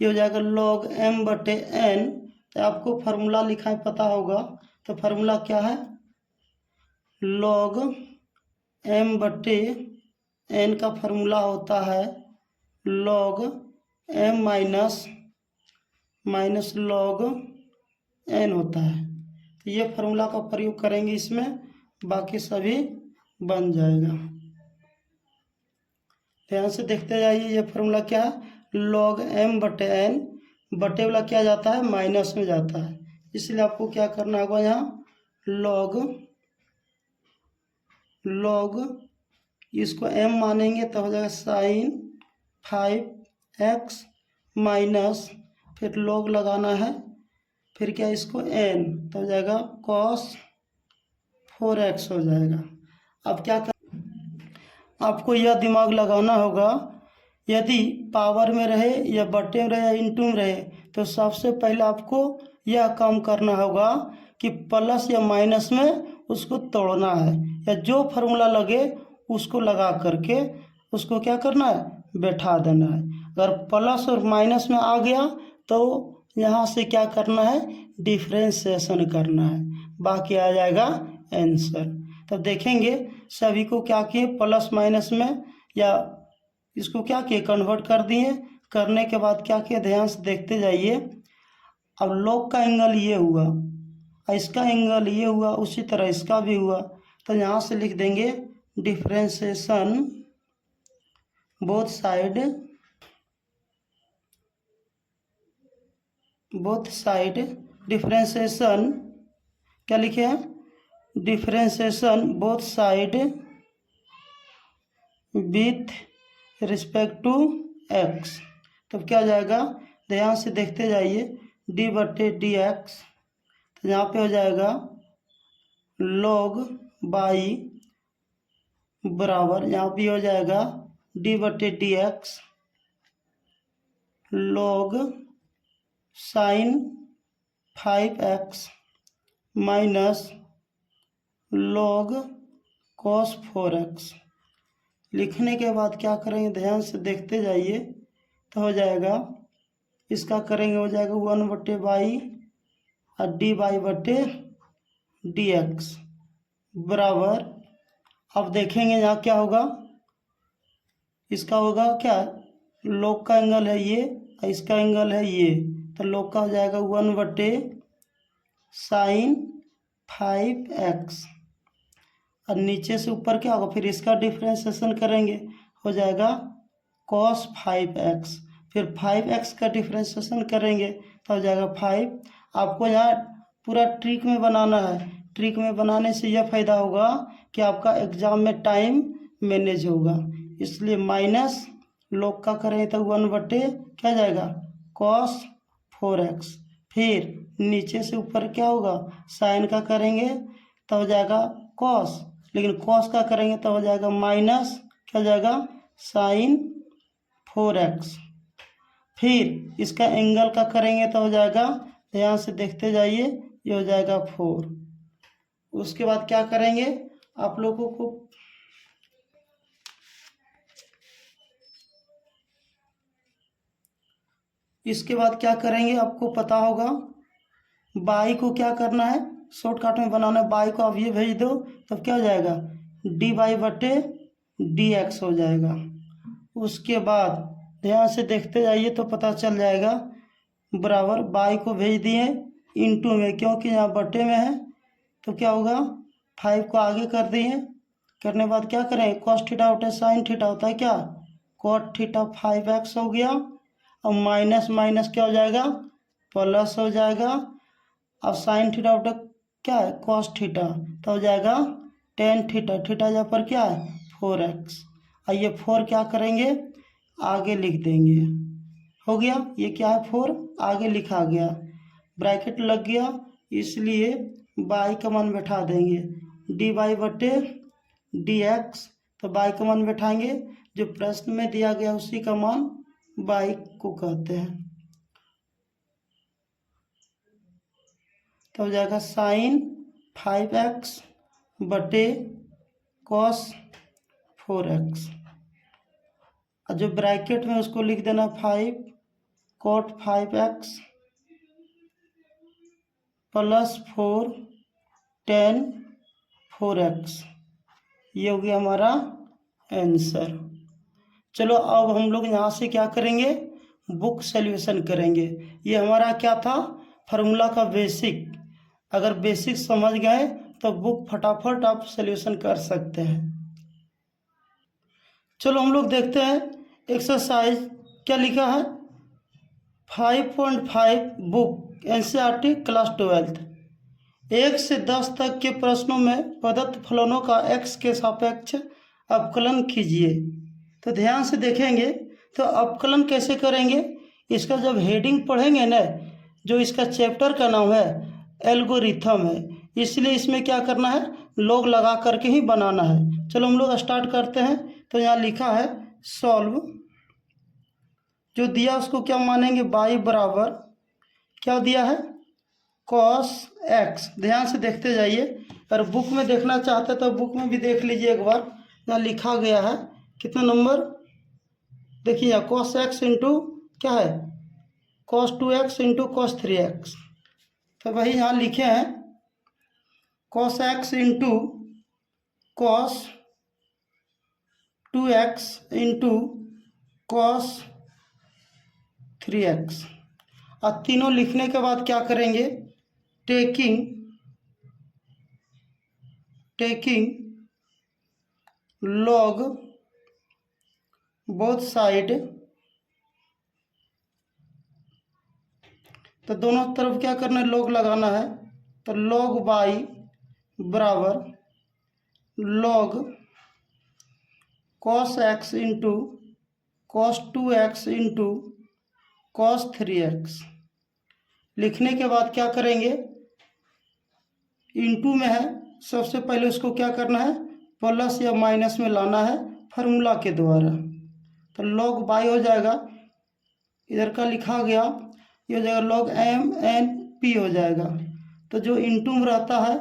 ये हो जाएगा लॉग m बटे n। तो आपको फार्मूला लिखा है पता होगा, तो फार्मूला क्या है, लॉग m बटे n का फार्मूला होता है log m minus log n होता है। तो ये फार्मूला का प्रयोग करेंगे इसमें, बाकी सभी बन जाएगा। ध्यान से देखते जाइए, ये फार्मूला क्या है, लॉग m बटे n, बटे वाला क्या जाता है, माइनस में जाता है, इसलिए आपको क्या करना होगा, यहाँ लॉग इसको m मानेंगे तो हो जाएगा साइन 5x माइनस, फिर लॉग लगाना है, फिर क्या इसको n, तो हो जाएगा कॉस 4x हो जाएगा। अब क्या कर, आपको यह दिमाग लगाना होगा, यदि पावर में रहे या बटे में रहे या इंटू में रहे, तो सबसे पहले आपको यह काम करना होगा कि प्लस या माइनस में उसको तोड़ना है, या जो फार्मूला लगे उसको लगा करके उसको क्या करना है, बैठा देना है। अगर प्लस और माइनस में आ गया तो यहाँ से क्या करना है, डिफ्रेंशिएशन करना है, बाकी आ जाएगा आंसर। तो देखेंगे सभी को क्या किए, प्लस माइनस में या इसको क्या किए, कन्वर्ट कर दिए। करने के बाद क्या किए, ध्यान से देखते जाइए। अब लॉग का एंगल ये हुआ, इसका एंगल ये हुआ, उसी तरह इसका भी हुआ, तो यहाँ से लिख देंगे डिफ्रेंशिएशन बोथ साइड डिफ्रेंशिएशन क्या लिखे हैं, differentiation both side with respect to x। तो क्या हो जाएगा, ध्यान से देखते जाइए, d बटे डी एक्स, तो यहाँ पे हो जाएगा log बाई बराबर, यहाँ भी हो जाएगा d बटे D X log sine 5x minus log cos 4x। लिखने के बाद क्या करेंगे, ध्यान से देखते जाइए, तो हो जाएगा इसका करेंगे, हो जाएगा 1 बटे बाई और डी बाई बटे डी एक्स बराबर। अब देखेंगे यहाँ क्या होगा, इसका होगा क्या, लॉग का एंगल है ये और इसका एंगल है ये, तो लॉग का हो जाएगा 1 बटे साइन 5x, और नीचे से ऊपर क्या होगा, फिर इसका डिफ्रेंशिएशन करेंगे, हो जाएगा cos 5x, फिर 5x का डिफ्रेंशिएशन करेंगे तो हो जाएगा 5। आपको यहाँ पूरा ट्रिक में बनाना है, ट्रिक में बनाने से यह फ़ायदा होगा कि आपका एग्ज़ाम में टाइम मैनेज होगा, इसलिए माइनस लॉग का करेंगे तो 1 बटे क्या जाएगा cos 4x, फिर नीचे से ऊपर क्या होगा, साइन का करेंगे तो हो जाएगा cos, लेकिन cos का करेंगे तो हो जाएगा माइनस क्या जाएगा साइन 4x, फिर इसका एंगल का करेंगे तो हो जाएगा, ध्यान से देखते जाइए, ये हो जाएगा 4। उसके बाद क्या करेंगे, आप लोगों को इसके बाद क्या करेंगे आपको पता होगा, बाई को क्या करना है, शॉर्टकट में बनाना है, बाई को आप ये भेज दो तब क्या हो जाएगा, डी बाई बटे डी एक्स हो जाएगा। उसके बाद ध्यान से देखते जाइए तो पता चल जाएगा, बराबर बाई को भेज दिए इंटू में, क्योंकि यहाँ बटे में है तो क्या होगा, 5 को आगे कर दिए, करने के बाद क्या करें, कॉस थीटा होता साइन थीटा होता है क्या, कॉट थीटा 5x हो गया, और माइनस माइनस क्या हो जाएगा, प्लस हो जाएगा, अब साइन थीटा होता क्या है, कॉस थीटा, तो हो जाएगा टेन थीटा, थीटा यहाँ पर क्या है 4x, और ये 4 क्या करेंगे आगे लिख देंगे, हो गया। ये क्या है 4, आगे लिखा गया, ब्रैकेट लग गया, इसलिए बाई का मान बैठा देंगे डी वाई बटे डी एक्स। तो बाई का मान बैठाएंगे, जो प्रश्न में दिया गया उसी का मान बाई को कहते हैं। तो हो जाएगा साइन 5x बटे कॉस 4x, और जो ब्रैकेट में उसको लिख देना 5 cot 5x plus 4 tan 4x। ये हो गया हमारा आंसर। चलो अब हम लोग यहाँ से क्या करेंगे, बुक सॉल्यूशन करेंगे। ये हमारा क्या था, फार्मूला का बेसिक। अगर बेसिक समझ गए तो बुक फटाफट आप सॉल्यूशन कर सकते हैं। चलो हम लोग देखते हैं एक्सरसाइज क्या लिखा है। 5.5 बुक एनसीईआरटी क्लास 12, 1 से 10 तक के प्रश्नों में प्रदत्त फलनों का x के सापेक्ष अवकलन कीजिए। तो ध्यान से देखेंगे तो अवकलन कैसे करेंगे, इसका जब हेडिंग पढ़ेंगे ना, जो इसका चैप्टर का नाम है एल्गोरिथम है, इसलिए इसमें क्या करना है, लॉग लगा करके ही बनाना है। चलो हम लोग स्टार्ट करते हैं। तो यहाँ लिखा है सॉल्व, जो दिया उसको क्या मानेंगे, बाई बराबर क्या दिया है कॉस एक्स। ध्यान से देखते जाइए, अगर बुक में देखना चाहते तो बुक में भी देख लीजिए एक बार। यहाँ लिखा गया है कितना नंबर, देखिए यहाँ कॉस एक्स इंटू क्या है cos 2x into cos 3x। तो वही यहाँ लिखे हैं cos x into cos 2x into cos 3x। अब तीनों लिखने के बाद क्या करेंगे, टेकिंग लॉग बोथ साइड। तो दोनों तरफ क्या करना है, लॉग लगाना है। तो लॉग बाई बराबर log cos x into cos 2x into cos 3x। लिखने के बाद क्या करेंगे, इंटू में है, सबसे पहले उसको क्या करना है, प्लस या माइनस में लाना है फार्मूला के द्वारा। तो लॉग बाई हो जाएगा, इधर का लिखा गया, ये हो जाएगा लॉग एम एन पी हो जाएगा। तो जो इंटू में रहता है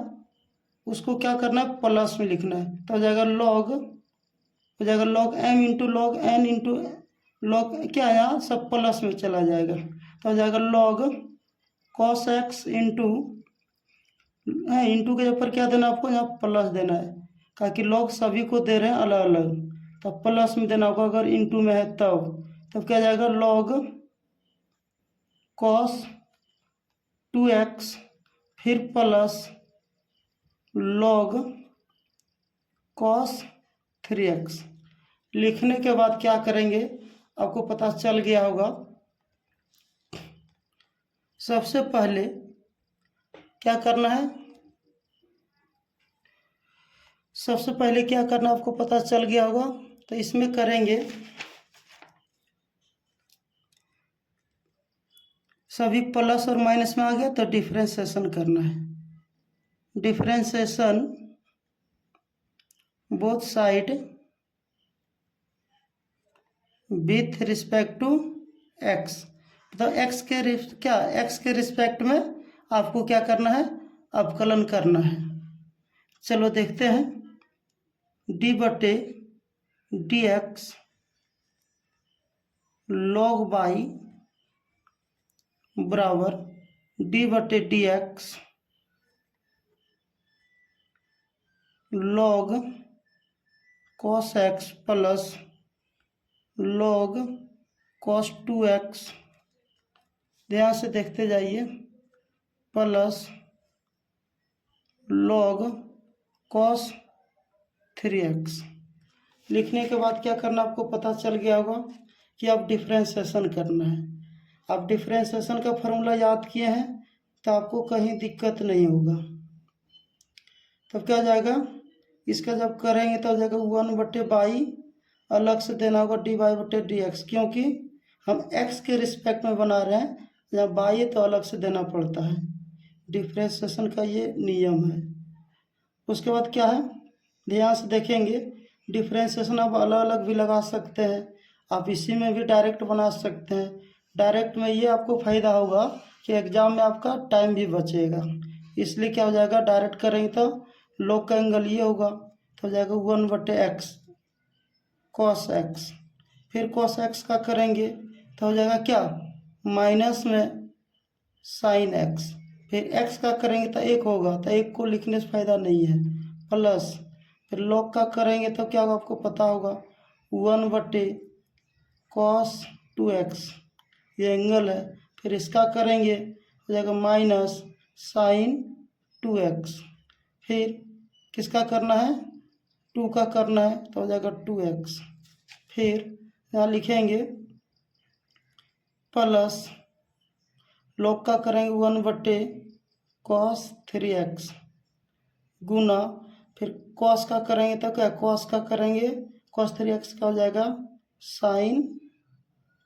उसको क्या करना है, प्लस में लिखना है। तो हो जाएगा log M into log N into log क्या है, यहाँ सब प्लस में चला जाएगा। तो हो जाएगा लॉग कॉस एक्स इंटू के ऊपर क्या देना आपको, यहाँ प्लस देना है, ताकि लॉग सभी को दे रहे हैं अलग अलग, तो प्लस में देना होगा अगर इंटू में है तब क्या जाएगा लॉग कॉस 2x फिर प्लस लॉग कॉस 3x। लिखने के बाद क्या करेंगे, आपको पता चल गया होगा। सबसे पहले क्या करना है, आपको पता चल गया होगा। तो इसमें करेंगे सभी प्लस और माइनस में आ गया, तो डिफरेंशिएशन करना है। Differentiation both side with respect to x. तो एक्स के रिस्पेक्ट में आपको क्या करना है, अवकलन करना है। चलो देखते हैं, डी बटे डी एक्स लॉग बाई बराबर डी बटे D x log cos x plus log cos 2x। ध्यान से देखते जाइए, प्लस लॉग कॉस 3x। लिखने के बाद क्या करना, आपको पता चल गया होगा कि अब डिफरेंशिएशन करना है। आप डिफरेंशिएशन का फॉर्मूला याद किए हैं तो आपको कहीं दिक्कत नहीं होगा। तब क्या जाएगा, इसका जब करेंगे तो जाएगा 1/बाई, अलग से देना होगा डी वाई बटे डी एक्स, क्योंकि हम एक्स के रिस्पेक्ट में बना रहे हैं, जहाँ बाई है तो अलग से देना पड़ता है। डिफ्रेंशिएशन का ये नियम है। उसके बाद क्या है, ध्यान से देखेंगे, डिफ्रेंशिएशन आप अलग अलग भी लगा सकते हैं, आप इसी में भी डायरेक्ट बना सकते हैं। डायरेक्ट में ये आपको फ़ायदा होगा कि एग्ज़ाम में आपका टाइम भी बचेगा, इसलिए क्या हो जाएगा, डायरेक्ट करेंगे तो लॉग का एंगल ये होगा, तो हो जाएगा 1/x cos x। फिर cos x का करेंगे तो हो जाएगा क्या, माइनस में sin x। फिर x का करेंगे तो 1 होगा, तो 1 को लिखने से फ़ायदा नहीं है, प्लस फिर log का करेंगे तो क्या होगा आपको पता होगा, 1/cos 2x, ये एंगल है। फिर इसका करेंगे हो जाएगा माइनस sin 2x। फिर किसका करना है, 2 का करना है तो हो जाएगा 2x। फिर यहाँ लिखेंगे प्लस log का करेंगे 1/cos 3x गुना, फिर cos का करेंगे तो क्या, cos का करेंगे cos 3x का हो जाएगा sin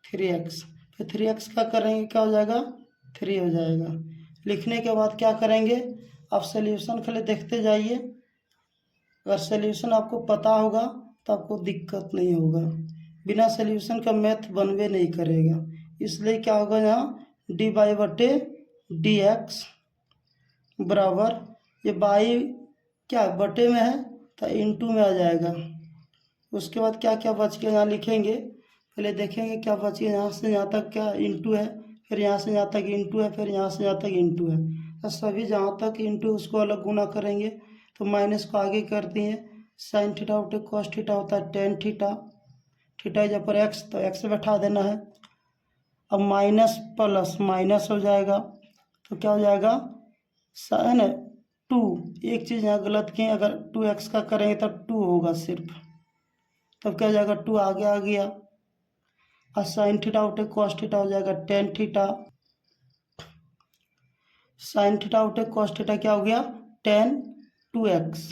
3x। फिर 3x का करेंगे क्या हो जाएगा, 3 हो जाएगा। लिखने के बाद क्या करेंगे, आप सॉल्यूशन के लिए देखते जाइए, अगर सॉल्यूशन आपको पता होगा तो आपको दिक्कत नहीं होगा, बिना सॉल्यूशन का मैथ बनवे नहीं करेगा। इसलिए क्या होगा, यहाँ dy/dx बराबर, ये बाई क्या बटे में है तो इंटू में आ जाएगा। उसके बाद क्या क्या बच गया यहाँ लिखेंगे, पहले देखेंगे क्या बच गया, यहाँ से यहाँ तक क्या इंटू है, फिर यहाँ से यहाँ तक इंटू है, फिर यहाँ से यहाँ तक इंटू है, तो सभी जहाँ तक इंटू उसको अलग गुना करेंगे, तो माइनस को आगे करती हैं, साइन थीटा उल्टे कॉस थीटा होता है टेन थीटा, थीटा जब पर एक्स तो एक्स बैठा देना है। अब माइनस प्लस माइनस हो जाएगा, तो क्या हो जाएगा, साइन 2, एक चीज़ यहाँ गलत की, अगर 2x का करेंगे तब 2 होगा सिर्फ, तब क्या हो जाएगा 2 आगे आ गया, और साइन थीटा उठे कॉस थीटा हो जाएगा टेन थीटा, साइन थीटा उठे कॉस थीटा क्या हो गया टेन 2x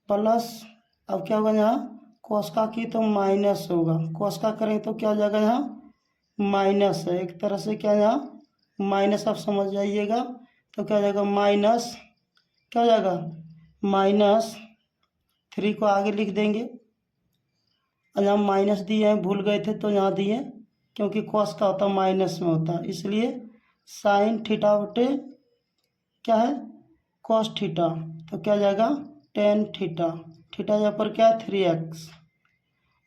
प्लस, अब क्या होगा यहाँ कॉस का की तो माइनस होगा, कॉस का करेंगे तो क्या हो जाएगा, यहाँ माइनस है, एक तरह से क्या यहाँ माइनस, आप समझ जाइएगा, तो क्या हो जाएगा माइनस, क्या हो जाएगा -3 को आगे लिख देंगे, और यहाँ माइनस दिए हैं, भूल गए थे तो यहाँ दिए, क्योंकि कॉस का होता माइनस में होता, इसलिए साइन थीटा बटे क्या है कॉस थीटा, तो क्या हो जाएगा टेन थीटा, थीटा यहाँ पर क्या है 3x।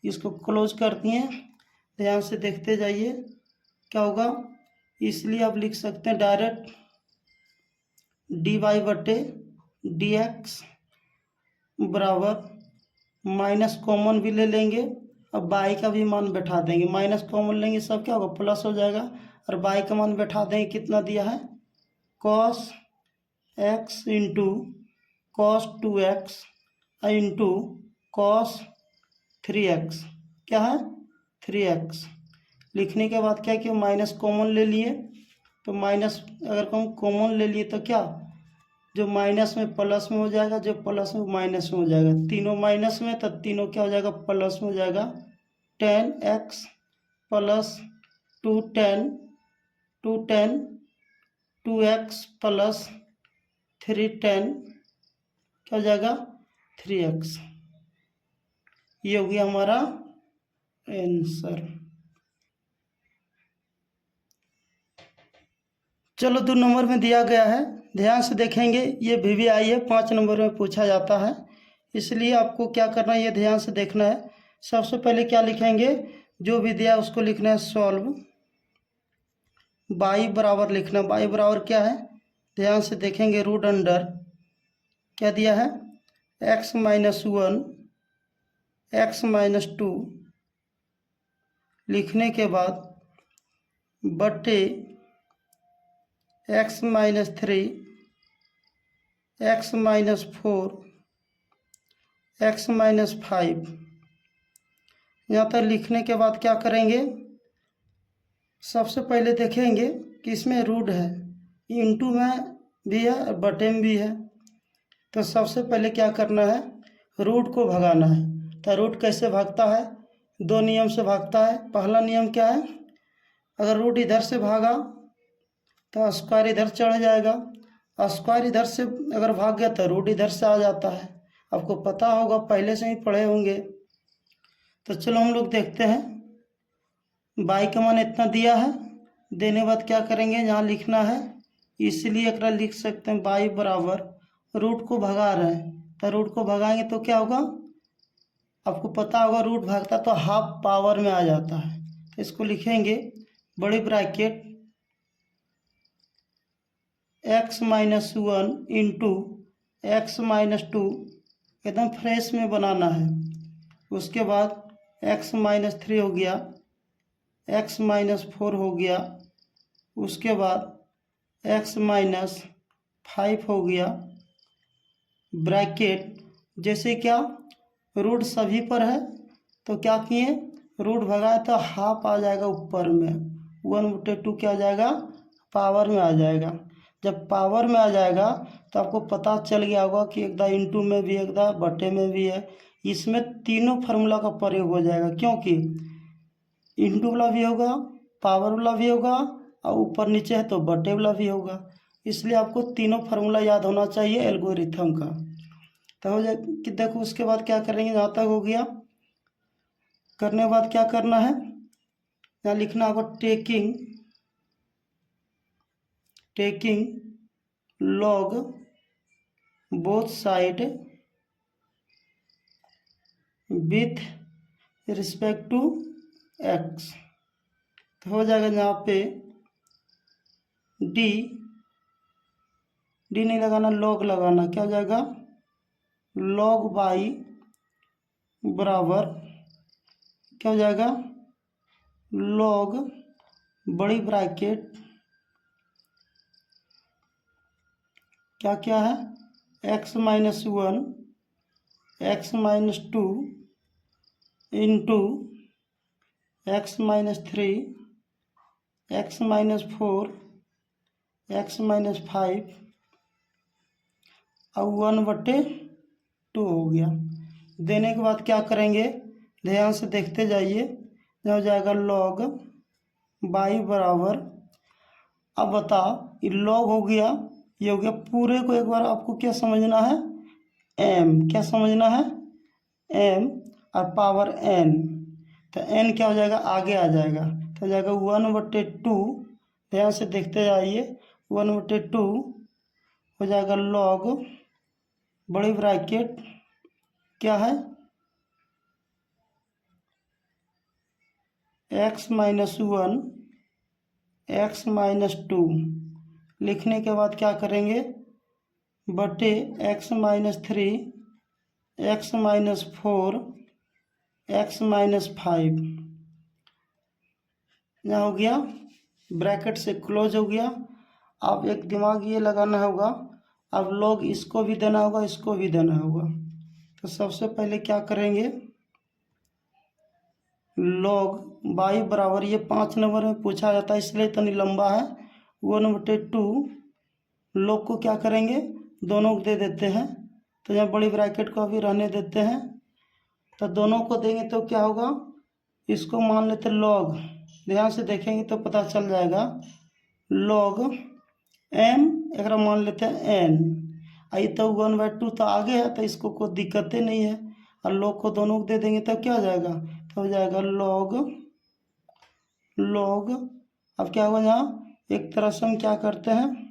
इसको क्लोज करती हैं, ध्यान से देखते जाइए क्या होगा, इसलिए आप लिख सकते हैं डायरेक्ट dy/dx बराबर, माइनस कॉमन भी ले लेंगे, अब बाई का भी मान बैठा देंगे, माइनस कॉमन लेंगे सब क्या होगा प्लस हो जाएगा, और बाई का मान बैठा देंगे, कितना दिया है cos x into cos 2x into cos 3x, क्या है 3x। लिखने के बाद क्या किया, माइनस कॉमन ले लिए, तो माइनस अगर हम कॉमन ले लिए तो क्या, जो माइनस में प्लस में हो जाएगा, जो प्लस में माइनस में हो जाएगा, तीनों माइनस में, तो तीनों क्या हो जाएगा प्लस में हो जाएगा, 10x प्लस 210 2x प्लस 310 क्या हो जाएगा 3x। ये हो गया हमारा आंसर। चलो 2 नंबर में दिया गया है, ध्यान से देखेंगे, ये VVI है, 5 नंबर में पूछा जाता है, इसलिए आपको क्या करना है ये ध्यान से देखना है। सबसे पहले क्या लिखेंगे, जो भी दिया उसको लिखना है सॉल्व, बाई बराबर लिखना, बाई बराबर क्या है, ध्यान से देखेंगे, रूट अंडर क्या दिया है x-1 x-2 लिखने के बाद बटे x-3 x-4 x-5, यहाँ तक लिखने के बाद क्या करेंगे, सबसे पहले देखेंगे कि इसमें रूट है, इंटू में भी है और बटे में भी है, तो सबसे पहले क्या करना है रूट को भगाना है। तो रूट कैसे भागता है, दो नियम से भागता है। पहला नियम क्या है, अगर रूट इधर से भागा तो स्क्वायर इधर चढ़ जाएगा, स्क्वायर इधर से अगर भाग गया तो रूट इधर से आ जाता है। आपको पता होगा, पहले से ही पढ़े होंगे। तो चलो हम लोग देखते हैं। बाई का मान इतना दिया है, देने के बाद क्या करेंगे, यहाँ लिखना है, इसलिए एक लिख सकते हैं बाई बराबर रूट को भगा रहे हैं, तो रूट को भगाएंगे तो क्या होगा, आपको पता होगा रूट भागता तो हाफ पावर में आ जाता है। तो इसको लिखेंगे बड़ी ब्रैकेट x-1 इंटू x-2, एकदम फ्रेश में बनाना है। उसके बाद x-3 हो गया, x-4 हो गया, उसके बाद x-5 हो गया, ब्रैकेट जैसे क्या रूट सभी पर है तो क्या किए, रूट भगाए तो हाफ आ जाएगा ऊपर में, 1/2 क्या आ जाएगा, पावर में आ जाएगा। जब पावर में आ जाएगा तो आपको पता चल गया होगा कि एक दा इंटू में भी, एक दा बटे में भी है। इसमें तीनों फार्मूला का प्रयोग हो जाएगा, क्योंकि इंटू वाला भी होगा, पावर वाला भी होगा, और ऊपर नीचे है तो बटे वाला भी होगा। इसलिए आपको तीनों फार्मूला याद होना चाहिए एल्गोरिथम का। तो हो जाए कि देखो, उसके बाद क्या करेंगे, यहाँ तक हो गया। करने के बाद क्या करना है, यहाँ लिखना होगा taking log both side with respect to x. तो हो जाएगा यहाँ पे डी नहीं लगाना, लॉग लगाना। क्या हो जाएगा, लॉग बाई बराबर क्या हो जाएगा, लॉग बड़ी ब्रैकेट क्या क्या है, x-1 x-2 into x-3 x-4 x-5 और 1/2 हो गया। देने के बाद क्या करेंगे, ध्यान से देखते जाइए। हो जाएगा लॉग बाई बराबर, अब बताओ ये लॉग हो गया, ये हो गया, पूरे को एक बार आपको क्या समझना है, m, क्या समझना है, m और पावर n। तो n क्या हो जाएगा, आगे आ जाएगा, तो हो जाएगा 1/2। ध्यान से देखते जाइए, 1/2 हो जाएगा लॉग बड़ी ब्रैकेट क्या है, x-1 x-2 लिखने के बाद क्या करेंगे, बटे x-3 x-4 x-5, यहाँ हो गया, ब्रैकेट से क्लोज हो गया। अब एक दिमाग ये लगाना होगा, अब लॉग इसको भी देना होगा, इसको भी देना होगा। तो सबसे पहले क्या करेंगे, लॉग बाई बराबर, ये 5 नंबर में पूछा जाता है इसलिए इतनी लंबा है, 1/2 लॉग को क्या करेंगे, दोनों को दे देते हैं। तो यहाँ बड़ी ब्रैकेट को अभी रहने देते हैं, तो दोनों को देंगे तो क्या होगा, इसको मान लेते लॉग, ध्यान से देखेंगे तो पता चल जाएगा, लॉग m एक मान लेते हैं n, आई तो 1/2 तो आगे है तो इसको कोई दिक्कत नहीं है, और लॉग को दोनों को दे देंगे तो क्या हो जाएगा, तो हो जाएगा लॉग। अब क्या होगा, यहाँ एक तरह से हम क्या करते हैं,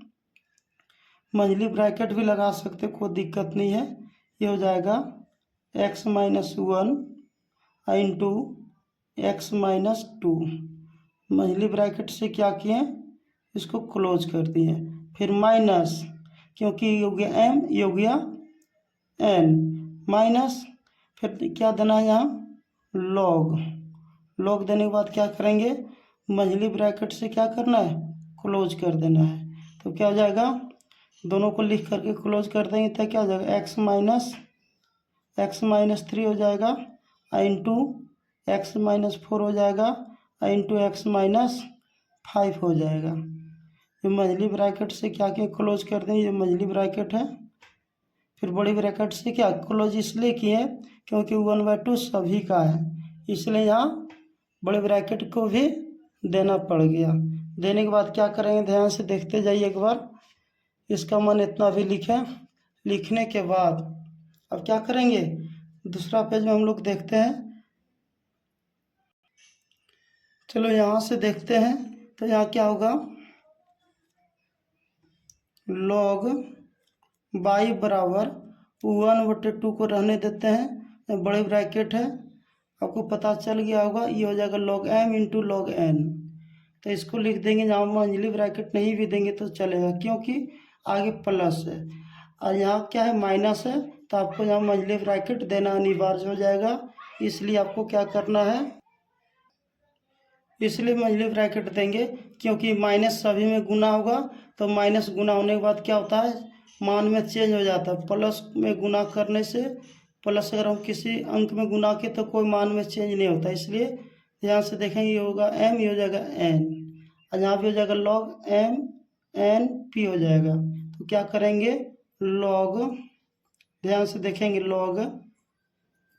मंझली ब्रैकेट भी लगा सकते, कोई दिक्कत नहीं है। ये हो जाएगा x-1 इंटू x-2, मंझली ब्रैकेट से क्या किए, इसको क्लोज कर दिए, फिर माइनस, क्योंकि ये हो गया m, ये हो गया n, माइनस, फिर क्या देना है यहाँ, लॉग देने के बाद क्या करेंगे, मंझली ब्रैकेट से क्या करना है, क्लोज कर देना है। तो क्या हो जाएगा, दोनों को लिख करके क्लोज कर देंगे तो क्या हो जाएगा, x-3 हो जाएगा, इंटू x-4 हो जाएगा, इंटू x-5 हो जाएगा। ये मंझली ब्रैकेट से क्या किए, क्लोज कर दें, ये मंझली ब्रैकेट है। फिर बड़ी ब्रैकेट से क्या क्लोज इसलिए किए क्योंकि 1/2 सभी का है, इसलिए यहाँ बड़े ब्रैकेट को भी देना पड़ गया। देने के बाद क्या करेंगे, ध्यान से देखते जाइए एक बार। इसका मान इतना भी लिखें। लिखने के बाद अब क्या करेंगे, दूसरा पेज में हम लोग देखते हैं। चलो यहाँ से देखते हैं। तो यहाँ क्या होगा, log y बराबर 1/2 को रहने देते हैं, बड़े ब्रैकेट है, आपको पता चल गया होगा। ये हो जाएगा log m into log n। तो इसको लिख देंगे, जहाँ मंझली ब्रैकेट नहीं भी देंगे तो चलेगा, क्योंकि आगे प्लस है और यहाँ क्या है, माइनस है। तो आपको यहाँ मंझली ब्रैकेट देना अनिवार्य हो जाएगा। इसलिए आपको क्या करना है, इसलिए मंझली ब्रैकेट देंगे, क्योंकि माइनस सभी में गुना होगा। तो माइनस गुना होने के बाद क्या होता है, मान में चेंज हो जाता है। प्लस में गुना करने से, प्लस अगर हम किसी अंक में गुना के तो कोई मान में चेंज नहीं होता। इसलिए ध्यान से देखेंगे, ये होगा m, ये हो जाएगा n, और यहाँ भी हो जाएगा log m n p हो जाएगा। तो क्या करेंगे, log, ध्यान से देखेंगे, log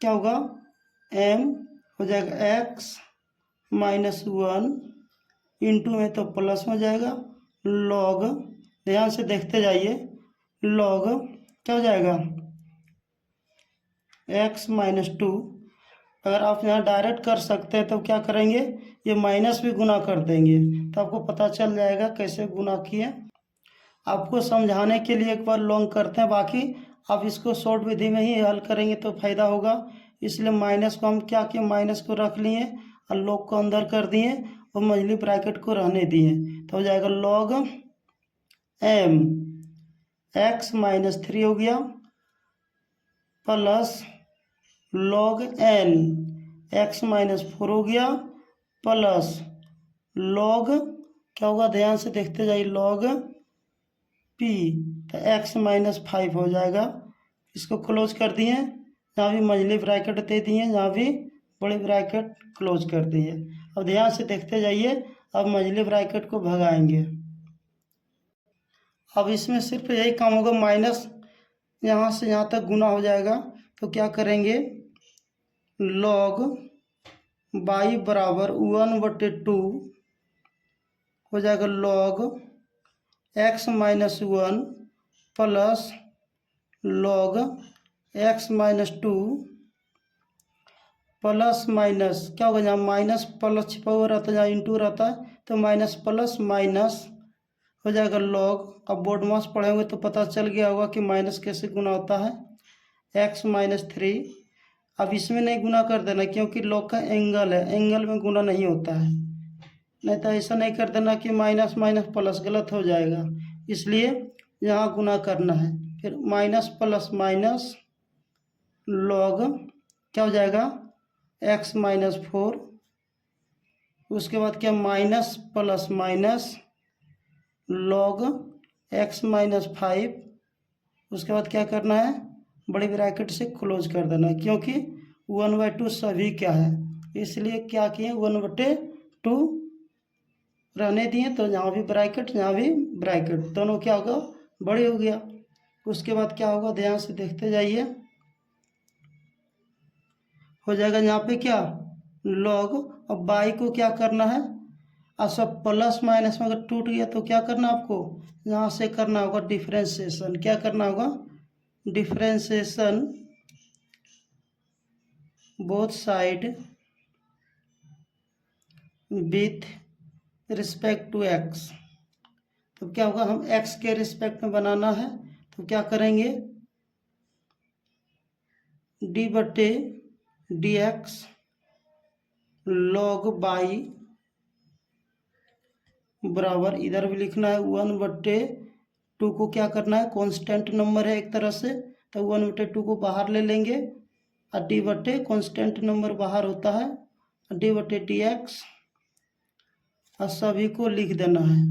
क्या होगा, m हो जाएगा x -1 इंटू में तो प्लस में जाएगा, log, ध्यान से देखते जाइए, log क्या हो जाएगा, x -2। अगर आप यहाँ डायरेक्ट कर सकते हैं तो क्या करेंगे, ये माइनस भी गुना कर देंगे, तो आपको पता चल जाएगा कैसे गुना किए। आपको समझाने के लिए एक बार लॉन्ग करते हैं, बाकी आप इसको शॉर्ट विधि में ही हल करेंगे तो फायदा होगा। इसलिए माइनस को हम क्या किए, माइनस को रख लिए और लॉग को अंदर कर दिए और मंझली ब्रैकेट को रहने दिए। तो हो जाएगा log m x -3 हो गया, प्लस log n x -4 हो गया, प्लस log क्या होगा, ध्यान से देखते जाइए, log p, तो x -5 हो जाएगा। इसको क्लोज कर दिए, यहाँ भी मंझली ब्रैकेट दे दिए, यहाँ भी बड़ी ब्रैकेट क्लोज कर दिए। अब ध्यान से देखते जाइए, अब मंझली ब्रैकेट को भगाएंगे। अब इसमें सिर्फ यही काम होगा, माइनस यहाँ से यहाँ तक गुना हो जाएगा। तो क्या करेंगे, log y बराबर 1/2 हो जाएगा, log x -1 plus log x -2 plus minus क्या होगा, जहाँ माइनस प्लस छिपा हुआ रहता है, जहाँ इंटू रहता है तो माइनस प्लस माइनस हो जाएगा log। अब बोर्ड मास पढ़े होंगे तो पता चल गया होगा कि माइनस कैसे गुना होता है, x -3। अब इसमें नहीं गुना कर देना, क्योंकि log का एंगल है, एंगल में गुना नहीं होता है। नहीं तो ऐसा नहीं कर देना कि माइनस माइनस प्लस, गलत हो जाएगा। इसलिए यहाँ गुना करना है। फिर माइनस प्लस माइनस log क्या हो जाएगा, x -4, उसके बाद क्या, minus plus minus log x -5, उसके बाद क्या करना है, बड़ी ब्रैकेट से क्लोज कर देना है, क्योंकि 1/2 सभी क्या है, इसलिए क्या किए, 1/2 रहने दिए। तो यहाँ भी ब्रैकेट, यहाँ भी ब्रैकेट, दोनों क्या होगा, बड़े हो गया। उसके बाद क्या होगा, ध्यान से देखते जाइए, हो जाएगा यहाँ पे क्या, log। अब y को क्या करना है, और सब प्लस माइनस में अगर टूट गया तो क्या करना आपको, यहाँ से करना होगा डिफ्रेंशिएशन। क्या करना होगा, differentiation both side with respect to x। तो क्या होगा, हम x के रिस्पेक्ट में बनाना है, तो क्या करेंगे, d/dx log y बराबर, इधर भी लिखना है 1/2 को क्या करना है, कांस्टेंट नंबर है एक तरह से, तो 1/2 को बाहर ले लेंगे और d/, कांस्टेंट नंबर बाहर होता है, d/dx और सभी को लिख देना है।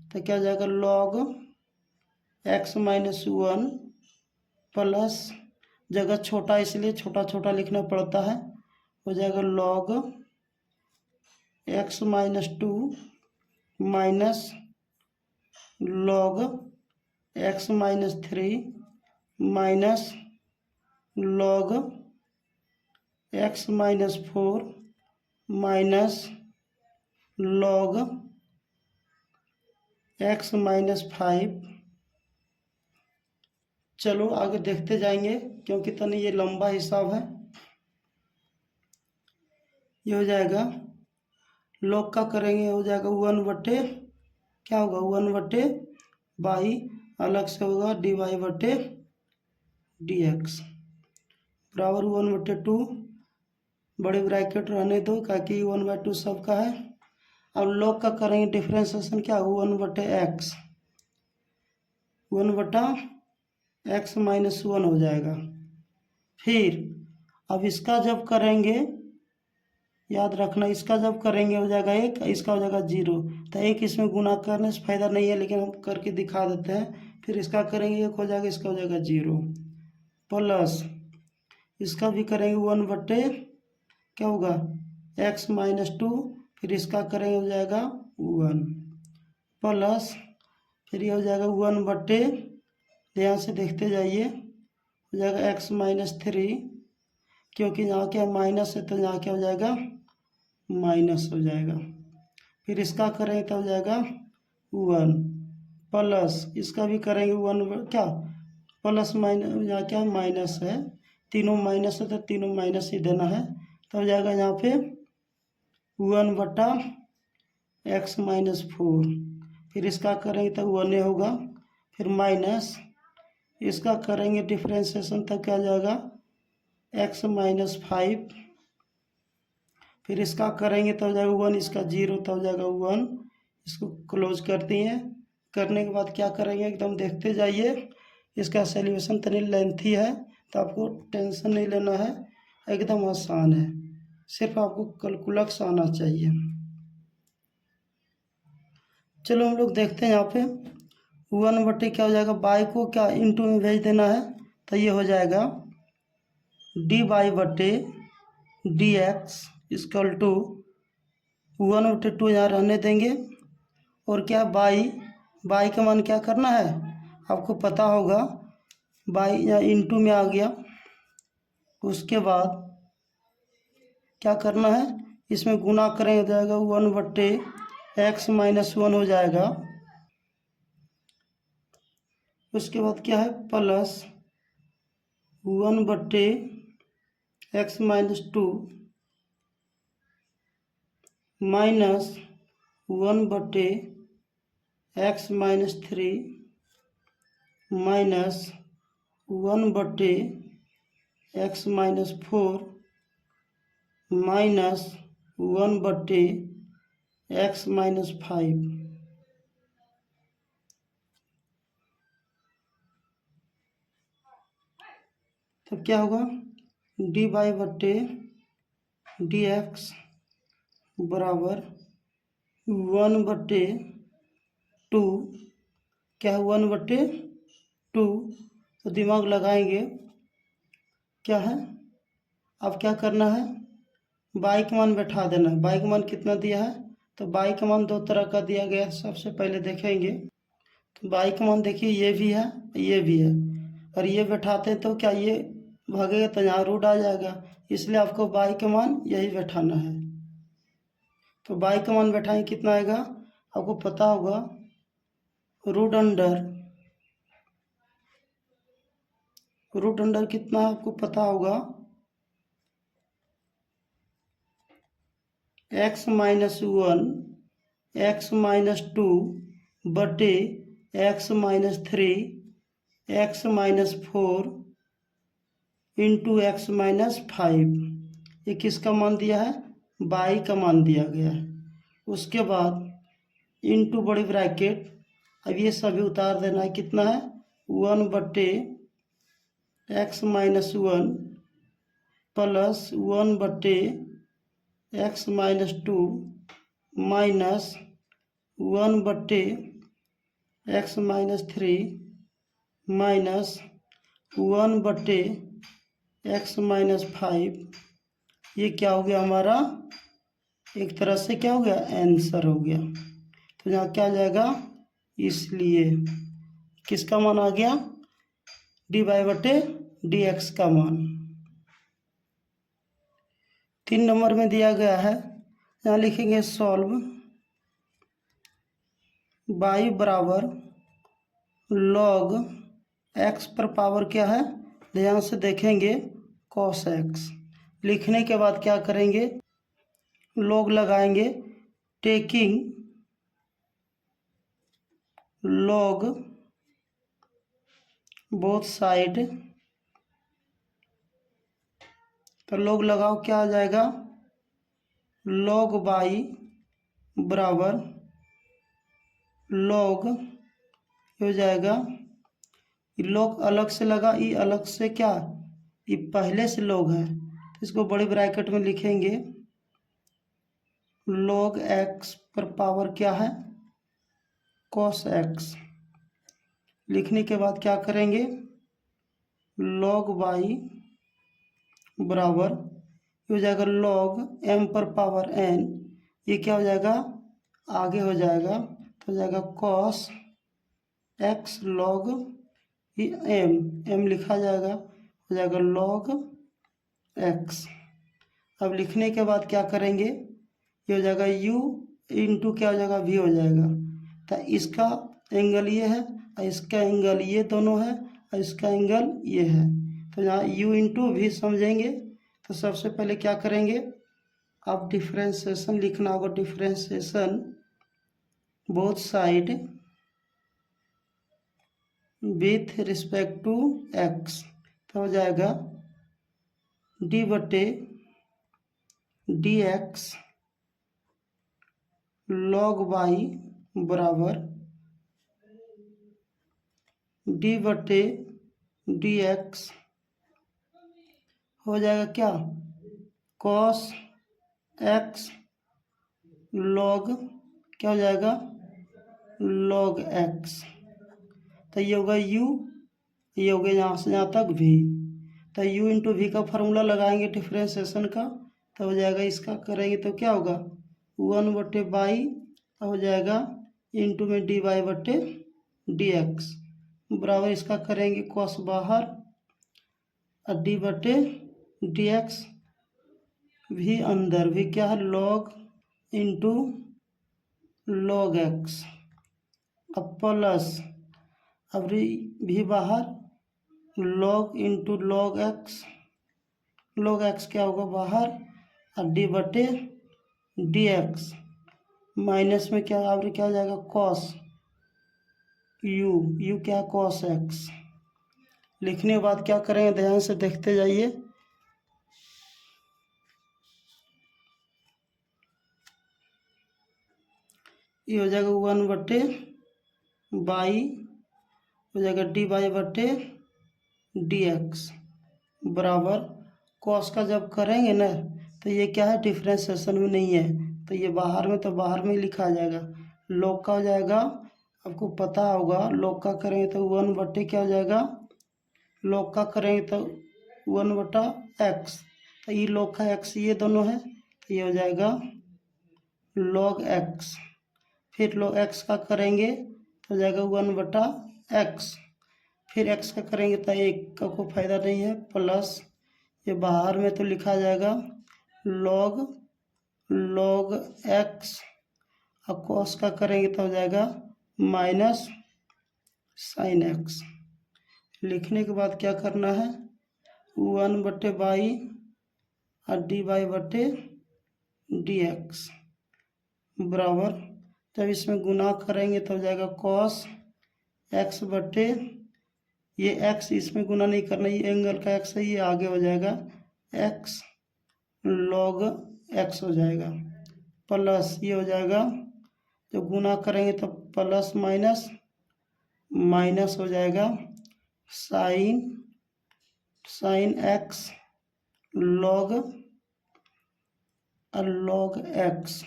तो क्या हो जाएगा, log x -1 प्लस, जगह छोटा इसलिए छोटा छोटा लिखना पड़ता है, हो जाएगा log x -2 minus log x -3 minus log x -4 minus log x minus 5। चलो आगे देखते जाएंगे क्योंकि तनी ये लंबा हिसाब है। ये हो जाएगा लॉग का करेंगे, हो जाएगा 1/, क्या होगा 1/y, अलग से होगा dy/dx बराबर 1/2। बड़े ब्रैकेट रहने दो ताकि 1/2 सबका है। अब लॉग का करेंगे डिफ्रेंसिएशन, क्या होगा 1/x, 1/x माइनस 1 हो जाएगा। फिर अब इसका जब करेंगे, याद रखना, इसका जब करेंगे हो जाएगा 1, इसका हो जाएगा 0। तो 1 इसमें गुना करने से फ़ायदा नहीं है, लेकिन हम करके दिखा देते हैं। फिर इसका करेंगे 1 हो जाएगा, इसका हो जाएगा 0, प्लस इसका भी करेंगे 1/, क्या होगा x माइनस 2। फिर इसका करेंगे हो जाएगा 1, प्लस फिर ये हो जाएगा 1/, ध्यान से देखते जाइए, हो जाएगा x माइनस 3, क्योंकि यहाँ क्या माइनस है तो यहाँ क्या हो जाएगा माइनस हो जाएगा। फिर इसका करेंगे तो हो जाएगा 1, प्लस इसका भी करेंगे 1, क्या प्लस माइनस, यहाँ क्या माइनस है, तीनों माइनस है तो तीनों माइनस ही देना है। तो हो जाएगा यहाँ पे 1/x माइनस 4। फिर इसका करेंगे तो 1 होगा, फिर माइनस इसका करेंगे डिफ्रेंसिएशन तब क्या हो जाएगा x माइनस 5। फिर इसका करेंगे तो हो जाएगा 1, इसका 0 तो हो जाएगा 1। इसको क्लोज करती हैं। करने के बाद क्या करेंगे एकदम देखते जाइए। इसका सॉल्यूशन तनी लेंथी है तो आपको टेंशन नहीं लेना है, एकदम आसान है, सिर्फ आपको कैलकुलस आना चाहिए। चलो हम लोग देखते हैं। यहाँ पे 1/, क्या हो जाएगा बाई को क्या इंटू में भेज देना है, तो ये हो जाएगा dy/dx इक्वल टू 1/2 यहाँ रहने देंगे। और क्या बाई का मान क्या करना है आपको पता होगा, बाई यहाँ इंटू में आ गया। उसके बाद क्या करना है, इसमें गुना करेंगे हो जाएगा 1/x माइनस 1 हो जाएगा। उसके बाद क्या है plus 1/x minus 2 minus 1/x minus 3 minus 1/x minus 4 minus 1/x minus 5। तो क्या होगा dy/dx बराबर 1/2, क्या है 1/2। तो दिमाग लगाएंगे क्या है, अब क्या करना है बाई का मान बैठा देना है। बाई का मान कितना दिया है, तो बाई का मान 2 तरह का दिया गया है। सबसे पहले देखेंगे तो बाई का मान देखिए ये भी है ये भी है, और ये बैठाते हैं तो क्या ये भागेगा तो यहाँ रूट आ जाएगा, इसलिए आपको बाई का मान यही बैठाना है। तो बाई का मान बैठाएंगे कितना आएगा आपको पता होगा, रूट अंडर कितना है आपको पता होगा, x माइनस 1 x माइनस 2 बटे x minus 3 x minus 4 into x minus 5। ये किसका मान दिया है बाई का मान दिया गया है। उसके बाद इंटू बड़ी ब्रैकेट, अब ये सभी उतार देना है, कितना है 1/x minus 1 plus 1/x minus 2 minus 1/x minus 3 minus 1/x minus 5। ये क्या हो गया हमारा, एक तरह से क्या हो गया आंसर हो गया। तो यहाँ क्या आ जाएगा, इसलिए किसका मान आ गया dy/dx का मान। 3 नंबर में दिया गया है यहाँ लिखेंगे सॉल्व y बराबर log x पर पावर क्या है, ध्यान से देखेंगे cos x। लिखने के बाद क्या करेंगे, log लगाएंगे, टेकिंग log बोथ साइड, तो log लगाओ क्या आ जाएगा, log y बराबर log हो जाएगा, log अलग से लगा, ये अलग से क्या, ये पहले से log है तो इसको बड़े ब्रैकेट में लिखेंगे, log x पर पावर क्या है cos x। लिखने के बाद क्या करेंगे, log y बराबर हो जाएगा log m पर पावर n, ये क्या हो जाएगा आगे हो जाएगा, तो हो जाएगा cos x log ये m लिखा जाएगा, हो जाएगा log x। अब लिखने के बाद क्या करेंगे, ये हो जाएगा u इंटू क्या हो जाएगा v हो जाएगा, तो इसका एंगल ये है और इसका एंगल ये दोनों है और इसका एंगल ये है, तो यहाँ u इंटू v समझेंगे। तो सबसे पहले क्या करेंगे, आप डिफ्रेंशिएशन लिखना होगा, differentiation both side with respect to x, तो हो जाएगा d बटे dx log y बराबर d बटे dx हो जाएगा क्या cos x log क्या हो जाएगा log x, तो ये होगा u, ये हो गया यहाँ से यहाँ तक v, तो u इंटू वी का फार्मूला लगाएंगे डिफ्रेंशिएशन का, तो हो जाएगा इसका करेंगे तो क्या होगा 1/बाई हो जाएगा इंटू में डी वाई बटे डी एक्स बराबर इसका करेंगे cos बाहर और डी बटे डी एक्स, भी अंदर, भी क्या है log इंटू log x, अब प्लस अब भी बाहर log इंटू log x क्या होगा बाहर और डी बटे डी एक्स माइनस में क्या अब क्या हो जाएगा cos u क्या cos x। लिखने के बाद क्या करेंगे, ध्यान से देखते जाइए, ये हो जाएगा 1/बाई हो जाएगा डी वाई बटे डी एक्स बराबर cos का जब करेंगे ना तो ये क्या है डिफ्रेंशिएशन में नहीं है, तो ये बाहर में, तो बाहर में लिखा जाएगा, log का हो जाएगा, आपको पता होगा log का करेंगे तो 1 बटे क्या हो जाएगा, log का करेंगे तो 1/x, तो ये log का x ये दोनों है, तो ये हो जाएगा log x, फिर log x का करेंगे तो हो जाएगा 1/x, फिर x का करेंगे तो एक का कोई फायदा नहीं है, प्लस ये बाहर में तो लिखा जाएगा log x और cos का करेंगे तो हो जाएगा माइनस sin x। लिखने के बाद क्या करना है 1/बाई और डी वाई बटे डी एक्स बराबर, जब इसमें गुना करेंगे तो हो जाएगा cos x बटे ये x इसमें गुना नहीं करना, ये एंगल का x है, ये आगे हो जाएगा x log x हो जाएगा, प्लस ये हो जाएगा जब गुना करेंगे तो प्लस माइनस माइनस हो जाएगा साइन x log x,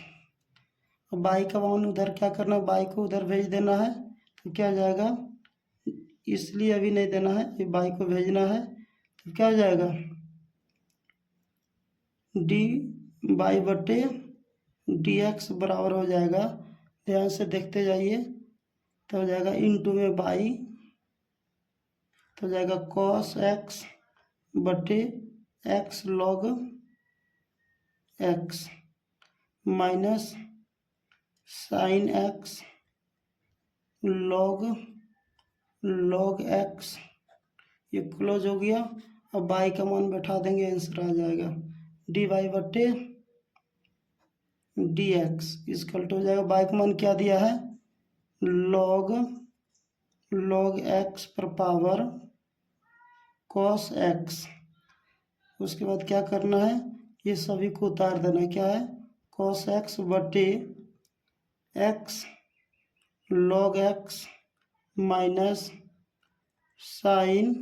बाई का मान उधर क्या करना, बाई को उधर भेज देना है, तो क्या हो जाएगा, इसलिए अभी नहीं देना है, ये बाई को भेजना है, तो क्या हो जाएगा डी बाई बटे डी एक्स बराबर हो जाएगा, ध्यान से देखते जाइए, तो हो जाएगा इंटू में बाई, तो हो जाएगा cos x बटे x log x minus sine x log x, ये क्लोज हो गया। अब बाई का मान बैठा देंगे, आंसर आ जाएगा डी वाई बट्टे डी एक्स इसकल टू हो जाएगा। बाई का मान क्या दिया है, लॉग एक्स पर पावर कॉस एक्स। उसके बाद क्या करना है, ये सभी को उतार देना, क्या है कॉस एक्स बटे x log x minus sign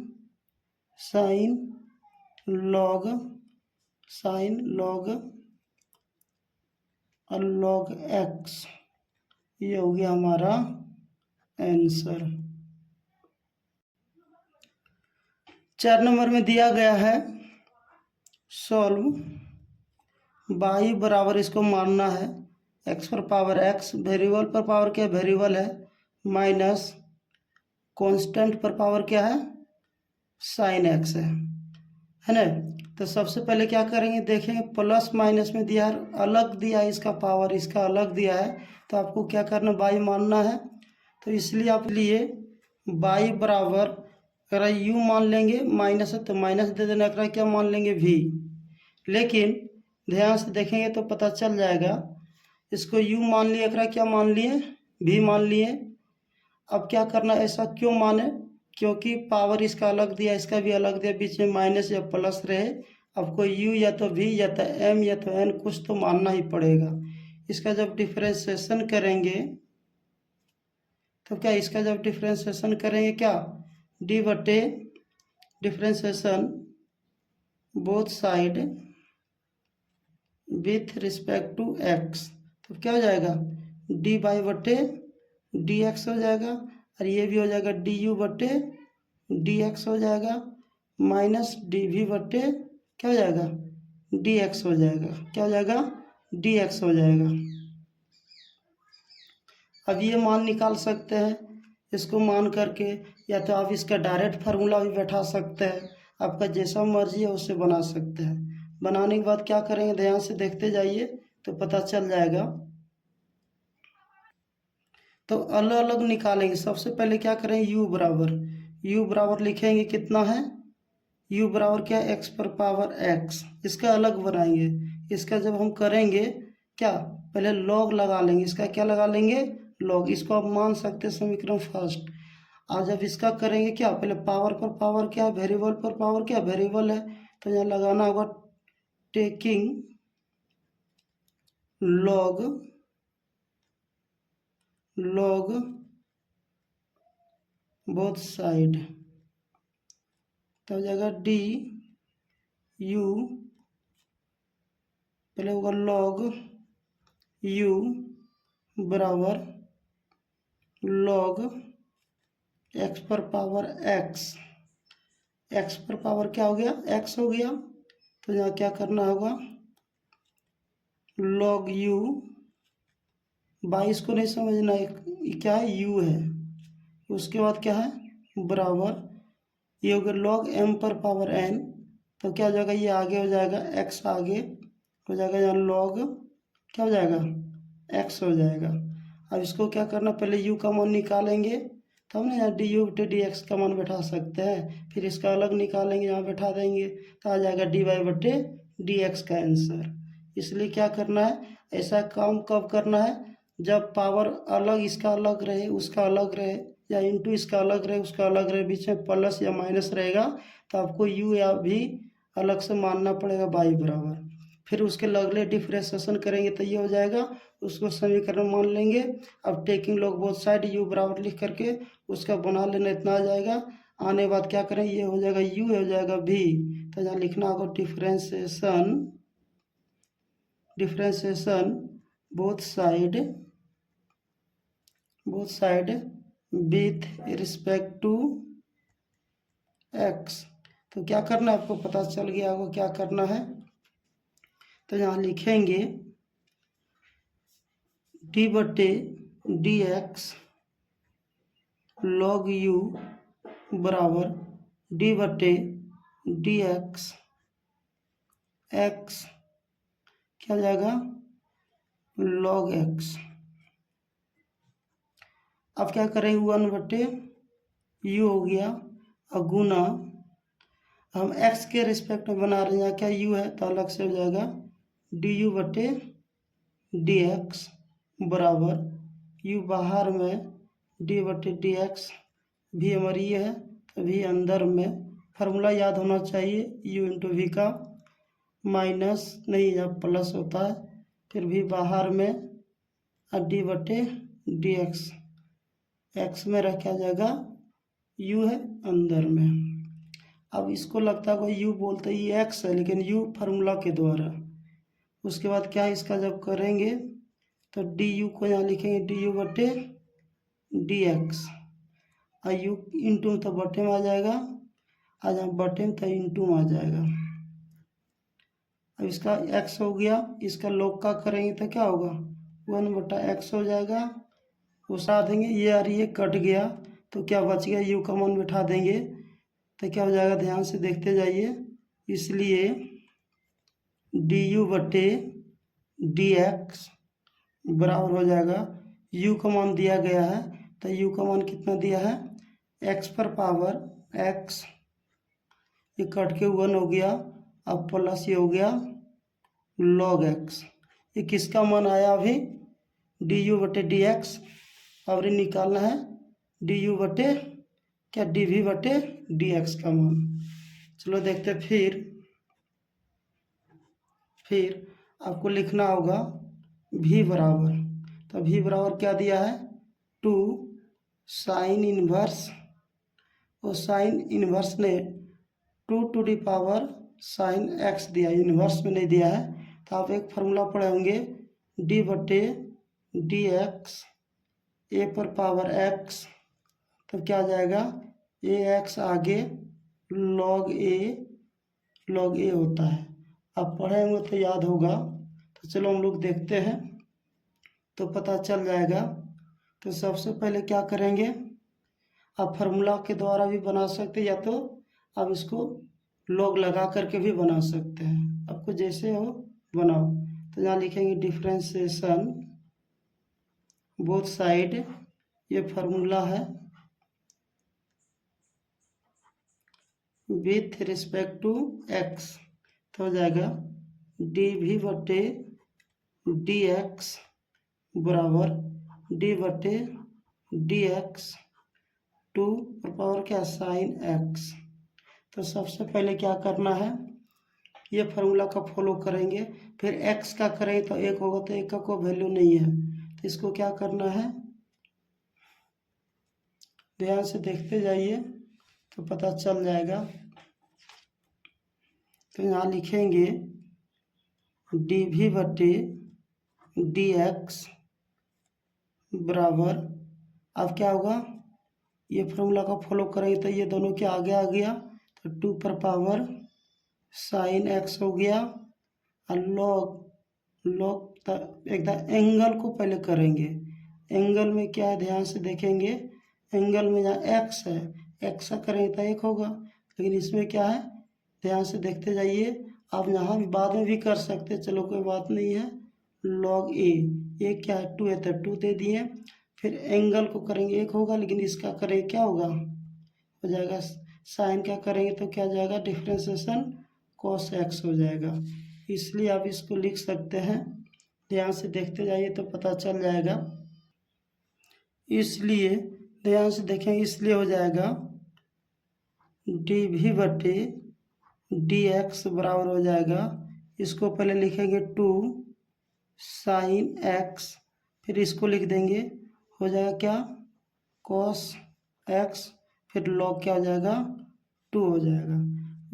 log x, ये हो गया हमारा आंसर। 4 नंबर में दिया गया है सॉल्व बाई बराबर, इसको मानना है एक्स पर पावर एक्स, वेरिएबल पर पावर क्या वेरिएबल है, माइनस कांस्टेंट पर पावर क्या है साइन एक्स है ना। तो सबसे पहले क्या करेंगे, देखेंगे प्लस माइनस में दिया है, अलग दिया है इसका पावर, इसका अलग दिया है, तो आपको क्या करना बाई मानना है। तो इसलिए आप लिए बाई बराबर, अगर यू मान लेंगे माइनस है तो माइनस दे देना, अगर क्या मान लेंगे वी। लेकिन ध्यान से देखेंगे तो पता चल जाएगा, इसको यू मान लिए, अगर क्या मान लिए वी मान लिए। अब क्या करना, ऐसा क्यों माने, क्योंकि पावर इसका अलग दिया, इसका भी अलग दिया, बीच में माइनस या प्लस रहे। आपको यू या तो वी या तो एम या तो एन कुछ तो मानना ही पड़ेगा। इसका जब डिफ्रेंशिएशन करेंगे तो क्या, इसका जब डिफ्रेंशिएशन करेंगे क्या, डी बटे differentiation both side with respect to x, तो क्या हो जाएगा डी बाई बटे डी एक्स हो जाएगा, और ये भी हो जाएगा डी यू बटे डी एक्स हो जाएगा, माइनस डी वी बटे क्या हो जाएगा डी एक्स हो जाएगा, क्या हो जाएगा डी एक्स हो जाएगा। अब ये मान निकाल सकते हैं, इसको मान करके, या तो आप इसका डायरेक्ट फार्मूला भी बैठा सकते हैं, आपका जैसा मर्जी है उससे बना सकते हैं। बनाने के बाद क्या करेंगे, ध्यान से देखते जाइए तो पता चल जाएगा। तो अलग अलग निकालेंगे, सबसे पहले क्या करेंगे यू बराबर लिखेंगे, कितना है u बराबर क्या है एक्स पर पावर एक्स, इसका अलग बनाएंगे। इसका जब हम करेंगे क्या, पहले लॉग लगा लेंगे, इसका क्या लगा लेंगे लॉग, इसको आप मान सकते हैं समीकरण फर्स्ट। और जब इसका करेंगे क्या, पहले पावर पर पावर क्या है वेरिएबल पर पावर क्या वेरिएबल है, तो यहाँ लगाना होगा टेकिंग लॉग बोथ साइड, तो हो जाएगा डी यू, पहले होगा लॉग यू बराबर लॉग एक्स पर पावर एक्स पर पावर क्या हो गया एक्स हो गया, तो यहाँ क्या करना होगा लॉग यू, बाईस को नहीं समझना क्या है यू है, उसके बाद क्या है बराबर ये हो गया लॉग एम पर पावर एन, तो क्या हो जाएगा ये आगे हो जाएगा एक्स आगे हो जाएगा, यहाँ लॉग क्या हो जाएगा एक्स हो जाएगा। अब इसको क्या करना, पहले यू का मान निकालेंगे तब ना, यहाँ डी यू बटे डी एक्स का मान बैठा सकते हैं, फिर इसका अलग निकालेंगे यहाँ बैठा देंगे, तो आ जाएगा डी वाई बटे डी एक्स का आंसर। इसलिए क्या करना है, ऐसा काम कब करना है, जब पावर अलग इसका अलग रहे उसका अलग रहे, या इंटू इसका अलग रहे उसका अलग रहे, बीच में प्लस या माइनस रहेगा, तो आपको यू या भी अलग से मानना पड़ेगा बाई बराबर। फिर उसके अगले डिफ्रेंशिएशन करेंगे तो ये हो जाएगा, उसको समीकरण मान लेंगे। अब taking log both side you बराबर लिख करके उसका बना लेना, इतना आ जाएगा। आने के बाद क्या करें, ये हो जाएगा यू हो जाएगा भी, तो यहाँ लिखना होगा differentiation both side with respect to x. तो क्या करना है आपको पता चल गया होगा क्या करना है, तो यहाँ लिखेंगे डी बटे डी एक्स लॉग यू बराबर डी बटे डी एक्स क्या हो जाएगा log x। अब क्या करेंगे 1/u हो गया और गुना हम x के रिस्पेक्ट में बना रहे हैं, क्या u है तो अलग से हो जाएगा du/dx बराबर u बाहर में d/dx भी हमारी ये है तो भी अंदर में फार्मूला याद होना चाहिए u इंटू वी का माइनस नहीं या प्लस होता है फिर भी बाहर में d/dx x में रह क्या जाएगा u है अंदर में। अब इसको लगता है कोई u बोलते ही x है लेकिन u फार्मूला के द्वारा। उसके बाद क्या इसका जब करेंगे तो du को यहाँ लिखेंगे du/dx और u इंटू तो बटे में आ जाएगा और यहाँ बटे में तो इंटू में आ जाएगा। अब इसका x हो गया, इसका log का करेंगे तो क्या होगा 1/x हो जाएगा। उसा देंगे ये और ये कट गया तो क्या बच गया u का मान बिठा देंगे तो क्या हो जाएगा ध्यान से देखते जाइए। इसलिए du/dx बराबर हो जाएगा u का मान दिया गया है तो u का मान कितना दिया है x पर पावर x, ये कट के 1 हो गया। अब प्लस ये हो गया log x, ये किसका मान आया अभी du/dx। अब ये निकालना है dv/dx का मान। चलो देखते फिर आपको लिखना होगा v बराबर, तो v बराबर क्या दिया है 2 साइन इनवर्स, और साइन इनवर्स ने 2 साइन x दिया, इनवर्स में नहीं दिया है। तो आप एक फार्मूला पढ़े होंगे d/dx a पर पावर x, तो क्या आ जाएगा ax आगे log a होता है। आप पढ़े होंगे तो याद होगा, तो चलो हम लोग देखते हैं तो पता चल जाएगा। तो सबसे पहले क्या करेंगे, आप फार्मूला के द्वारा भी बना सकते हैं या तो आप इसको log लगा करके भी बना सकते हैं, आपको जैसे हो बनाओ। तो यहाँ लिखेंगे डिफरेंशिएशन बोथ साइड, ये फार्मूला है विथ रिस्पेक्ट टू x, तो हो जाएगा dv/dx बराबर d/dx 2 पावर क्या साइन x। तो सबसे पहले क्या करना है ये फार्मूला का फॉलो करेंगे, फिर x का करें तो 1 होगा तो 1 का कोई वैल्यू नहीं है, तो इसको क्या करना है ध्यान से देखते जाइए तो पता चल जाएगा। तो यहाँ लिखेंगे dv/dx बराबर, अब क्या होगा ये फार्मूला का फॉलो करेंगे तो ये दोनों के आगे आ गया तो 2 पर पावर साइन x हो गया और log एकदम एंगल को पहले करेंगे। एंगल में क्या है ध्यान से देखेंगे, एंगल में जहाँ x है x का करेंगे तो 1 होगा, लेकिन इसमें क्या है ध्यान से देखते जाइए। आप यहाँ भी बाद में भी कर सकते, चलो कोई बात नहीं है। log a ये क्या है 2 है तो 2 दे दिए, फिर एंगल को करेंगे 1 होगा, लेकिन इसका करेंगे क्या होगा हो जाएगा साइन क्या करेंगे तो क्या जाएगा डिफरेंशिएशन cos x हो जाएगा। इसलिए आप इसको लिख सकते हैं, ध्यान से देखते जाइए तो पता चल जाएगा। इसलिए ध्यान से देखें, इसलिए हो जाएगा dv/dx बराबर हो जाएगा, इसको पहले लिखेंगे 2 साइन x, फिर इसको लिख देंगे हो जाएगा क्या cos x, फिर log क्या हो जाएगा 2 हो जाएगा।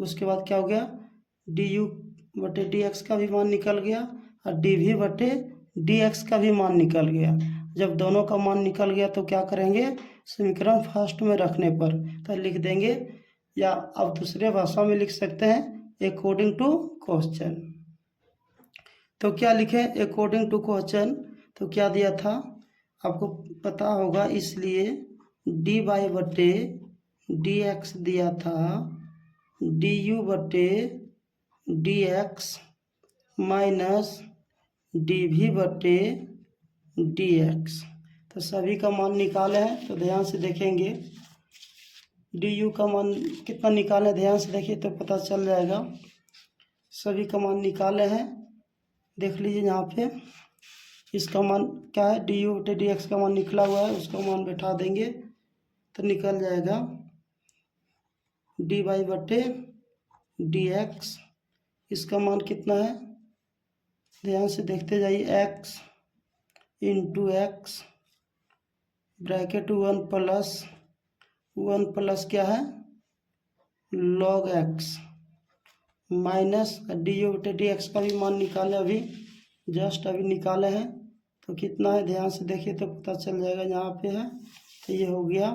उसके बाद क्या हो गया du/dx का भी मान निकल गया और dv/dx का भी मान निकल गया। जब दोनों का मान निकल गया तो क्या करेंगे समीकरण फर्स्ट में रखने पर तो लिख देंगे, या अब दूसरे भाषा में लिख सकते हैं अकॉर्डिंग टू क्वेश्चन। तो क्या लिखे अकॉर्डिंग टू क्वेश्चन, तो क्या दिया था आपको पता होगा, इसलिए dy/dx दिया था du/dx माइनस डी वी बटे डी एक्स। तो सभी का मान निकाले हैं, तो ध्यान से देखेंगे डी यू का मान कितना निकाले, ध्यान से देखिए तो पता चल जाएगा। सभी का मान निकाले हैं, देख लीजिए यहाँ पे इसका मान क्या है, डी यू बटे डी एक्स का मान निकला हुआ है, उसका मान बैठा देंगे तो निकल जाएगा डी वाई बटे डी एक्स। इसका मान कितना है, ध्यान से देखते जाइए, x into x bracket one plus क्या है log x minus D u बटे डी एक्स का भी मान निकाले, अभी जस्ट अभी निकाले हैं, तो कितना है ध्यान से देखिए तो पता चल जाएगा। यहाँ पे है तो ये हो गया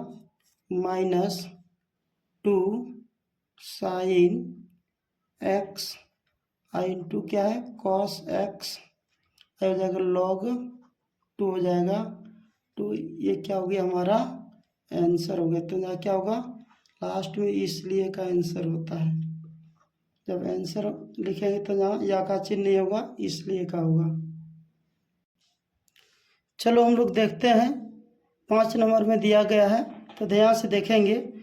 माइनस 2 साइन एक्स इंटू क्या है कॉस एक्स, हो जाएगा लॉग 2 हो जाएगा 2, ये क्या हो गया हमारा आंसर हो गया। तो यहाँ क्या होगा लास्ट में इसलिए का आंसर होता है, जब आंसर लिखेंगे तो यहाँ या का चिन्ह नहीं होगा, इसलिए का होगा। चलो हम लोग देखते हैं 5 नंबर में दिया गया है, तो ध्यान से देखेंगे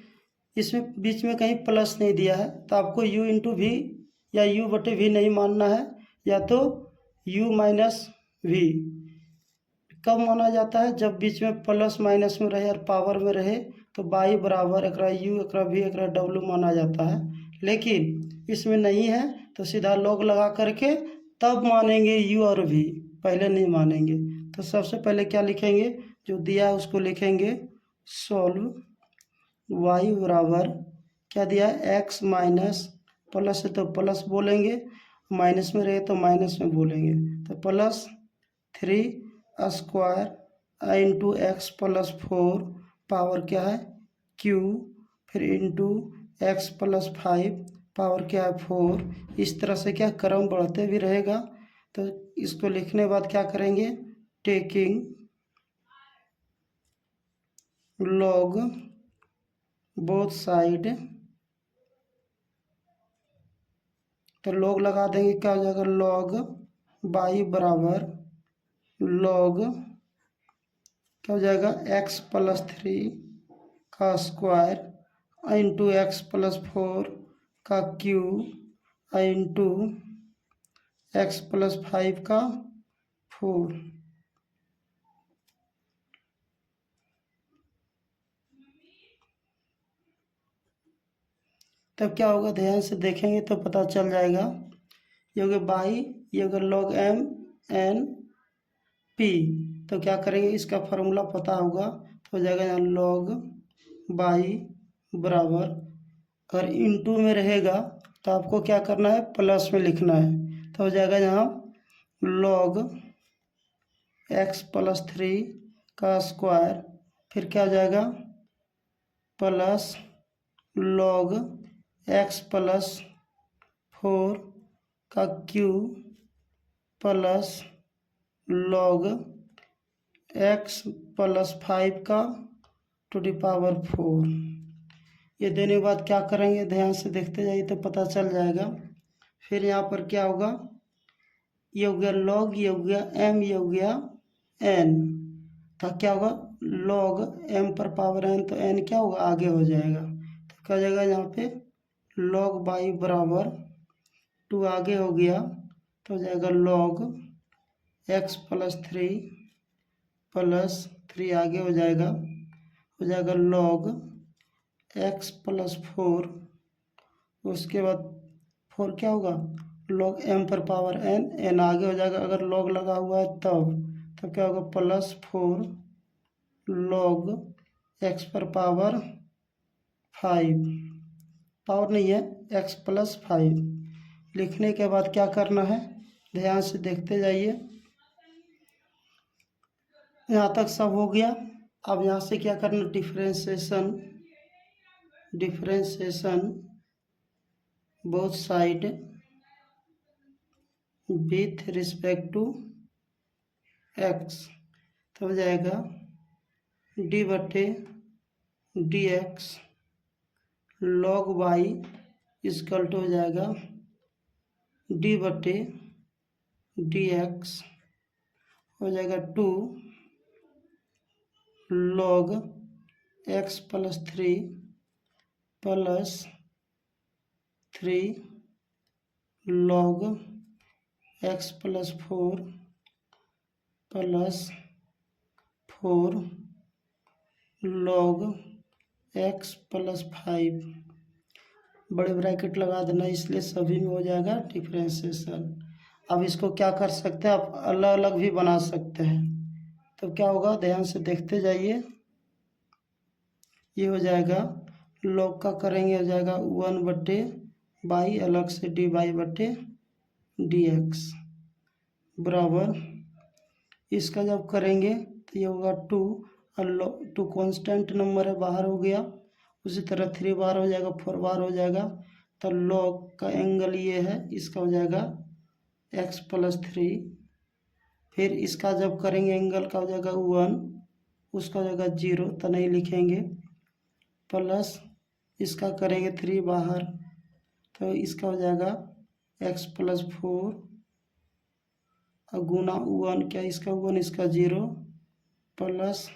इसमें बीच में कहीं प्लस नहीं दिया है, तो आपको u इंटू वी या u बटे वी नहीं मानना है, या तो u माइनस वी। कब माना जाता है, जब बीच में प्लस माइनस में रहे और पावर में रहे, तो बाई बराबर एकरा u एकरा v एकरा w माना जाता है। लेकिन इसमें नहीं है तो सीधा लॉग लगा करके तब मानेंगे u और v, पहले नहीं मानेंगे। तो सबसे पहले क्या लिखेंगे, जो दिया है उसको लिखेंगे सॉल्व y बराबर क्या दिया है x माइनस प्लस है तो प्लस बोलेंगे, माइनस में रहे तो माइनस में बोलेंगे, तो plus 3 square into x plus 4 power क्या है q, फिर इंटू एक्स प्लस 5 पावर क्या है 4। इस तरह से क्या क्रम बढ़ते भी रहेगा। तो इसको लिखने के बाद क्या करेंगे, टेकिंग लॉग बोथ साइड, तो लॉग लगा देंगे, क्या हो जाएगा लॉग बाई बराबर लॉग क्या हो जाएगा x प्लस 3 का स्क्वायर इंटू एक्स प्लस 4 का क्यू इंटू एक्स प्लस 5 का 4। तब क्या होगा, ध्यान से देखेंगे तो पता चल जाएगा। ये हो गया बाई, ये हो गया लॉग एम एन पी, तो क्या करेंगे इसका फार्मूला पता होगा, तो हो जाएगा यहाँ लॉग बाई बराबर, अगर इंटू में रहेगा तो आपको क्या करना है प्लस में लिखना है, तो हो जाएगा यहाँ लॉग एक्स प्लस 3 का स्क्वायर, फिर क्या हो जाएगा प्लस लॉग एक्स प्लस 4 का Q plus log x plus 5 का टू द पावर 4। ये देने के बाद क्या करेंगे, ध्यान से देखते जाइए तो पता चल जाएगा। फिर यहाँ पर क्या होगा, ये हो गया लॉग, ये हो गया एम, ये हो गया एन, तो क्या होगा लॉग एम पर पावर एन, तो एन क्या होगा आगे हो जाएगा, तो क्या हो जाएगा यहाँ पे लॉग बाई बराबर 2 आगे हो गया, तो हो जाएगा लॉग एक्स प्लस 3 आगे हो जाएगा लॉग एक्स प्लस 4, उसके बाद 4 क्या होगा लॉग एम पर पावर एन, एन आगे हो जाएगा, अगर लॉग लगा हुआ है तब क्या होगा प्लस 4 लॉग एक्स पर पावर 5, पावर नहीं है एक्स प्लस 5। लिखने के बाद क्या करना है, ध्यान से देखते जाइए, यहाँ तक सब हो गया। अब यहाँ से क्या करना, differentiation both side with respect to x, तो हो जाएगा डी बटे D x log y equal to हो जाएगा डी बटे डी एक्स हो जाएगा 2 log x plus 3 plus 3 log x plus 4 plus 4 log x plus 5। बड़े ब्रैकेट लगा देना, इसलिए सभी में हो जाएगा डिफरेंशिएशन। अब इसको क्या कर सकते हैं, आप अलग अलग भी बना सकते हैं। तो क्या होगा, ध्यान से देखते जाइए। ये हो जाएगा log का करेंगे, हो जाएगा 1/बाई अलग से dy/dx बराबर, इसका जब करेंगे तो ये होगा 2 और 2 कांस्टेंट नंबर है, बाहर हो गया। उसी तरह 3 बार हो जाएगा, 4 बार हो जाएगा। तो log का एंगल ये है, इसका हो जाएगा x प्लस 3। फिर इसका जब करेंगे एंगल का हो जाएगा 1, उसका हो जाएगा 0, तो नहीं लिखेंगे। प्लस इसका करेंगे 3 बाहर, तो इसका हो जाएगा x प्लस 4 और गुना 1, क्या इसका 1 इसका 0, प्लस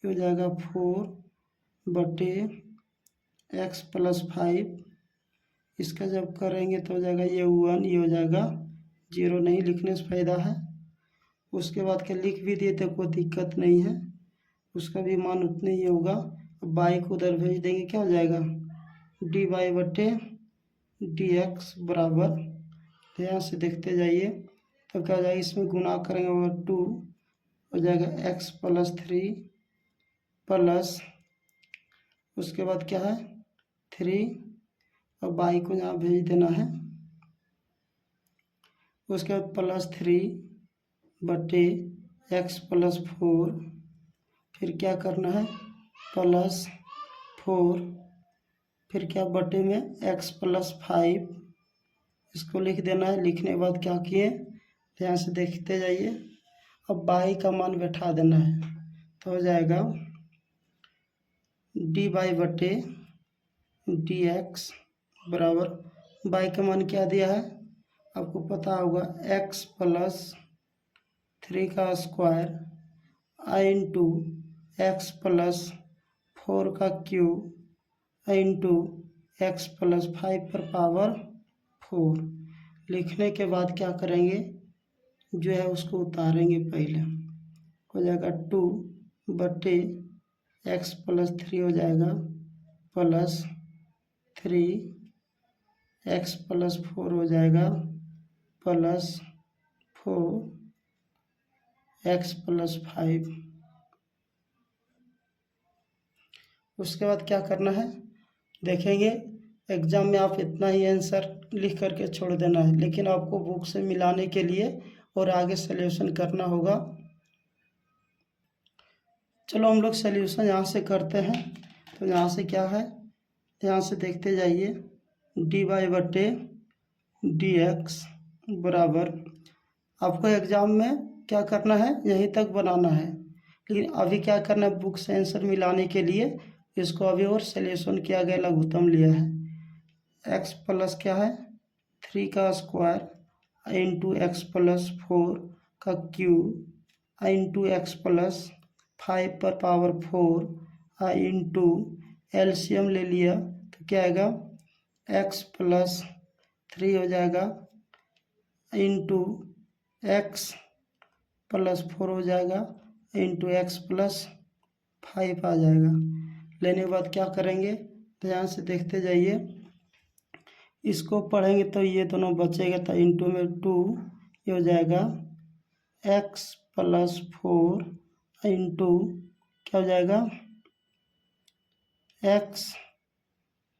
ये हो जाएगा 4/x प्लस 5। इसका जब करेंगे तो हो जाएगा ये 1, ये हो जाएगा 0, नहीं लिखने से फायदा है। उसके बाद के लिख भी दिए तो कोई दिक्कत नहीं है, उसका भी मान उतने ही होगा। बाई को उधर भेज देंगे, क्या हो जाएगा dy/dx बराबर, ध्यान से देखते जाइए। तो क्या हो जाएगा, इसमें गुना करेंगे और 2 हो जाएगा x प्लस 3 प्लस उसके बाद क्या है 3 और बाई को यहाँ भेज देना है। उसके बाद प्लस 3/x प्लस 4, फिर क्या करना है प्लस 4, फिर क्या बटे में x प्लस 5, इसको लिख देना है। लिखने के बाद क्या किए, ध्यान से देखते जाइए। अब बाई का मान बैठा देना है, तो हो जाएगा dy/dx बराबर, बाई का मान क्या दिया है आपको पता होगा, x प्लस 3 का स्क्वायर इंटू x प्लस 4 का क्यूब इंटू x प्लस 5 पर पावर 4। लिखने के बाद क्या करेंगे, जो है उसको उतारेंगे पहले। हो जाएगा 2/x प्लस 3 हो जाएगा प्लस 3x प्लस 4 हो जाएगा प्लस 4x प्लस 5। उसके बाद क्या करना है देखेंगे, एग्जाम में आप इतना ही आंसर लिख करके छोड़ देना है, लेकिन आपको बुक से मिलाने के लिए और आगे सॉल्यूशन करना होगा। चलो हम लोग सॉल्यूशन यहाँ से करते हैं। तो यहाँ से क्या है, यहाँ से देखते जाइए, dy/dx बराबर, आपको एग्जाम में क्या करना है यहीं तक बनाना है, लेकिन अभी क्या करना है, बुक से आंसर मिलाने के लिए इसको अभी और सॉल्यूशन किया गया, लघुत्तम लिया है। x प्लस क्या है 3 का स्क्वायर इंटू एक्स प्लस 4 का क्यूब इंटू एक्स प्लस 5 पर पावर 4 इंटू एलसीएम ले लिया तो क्या आएगा x प्लस 3 हो जाएगा इंटू एक्स प्लस 4 हो जाएगा इंटू एक्स प्लस 5 आ जाएगा। लेने के बाद क्या करेंगे, ध्यान से देखते जाइए, इसको पढ़ेंगे तो ये दोनों बचेगा, तो इंटू में 2 ये हो जाएगा x प्लस 4 इंटू क्या हो जाएगा x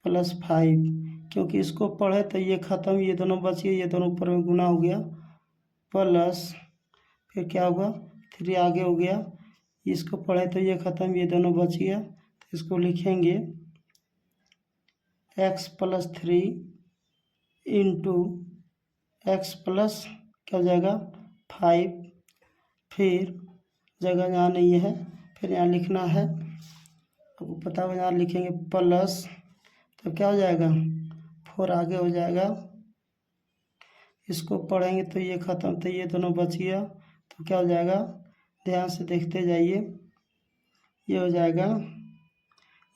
प्लस 5, क्योंकि इसको पढ़े तो ये ख़त्म, ये दोनों बच गए, ये दोनों ऊपर में गुना हो गया, प्लस फिर क्या होगा 3 आगे हो गया, इसको पढ़े तो ये ख़त्म, ये दोनों बच गया, तो इसको लिखेंगे x plus 3 into x plus क्या हो जाएगा 5, फिर जगह यहाँ नहीं है, फिर यहाँ लिखना है, आपको पता होगा यहाँ लिखेंगे प्लस, तो क्या हो जाएगा 4 आगे हो जाएगा, इसको पढ़ेंगे तो ये ख़त्म, तो ये दोनों बच गया, तो क्या हो जाएगा, ध्यान से देखते जाइए। ये हो जाएगा,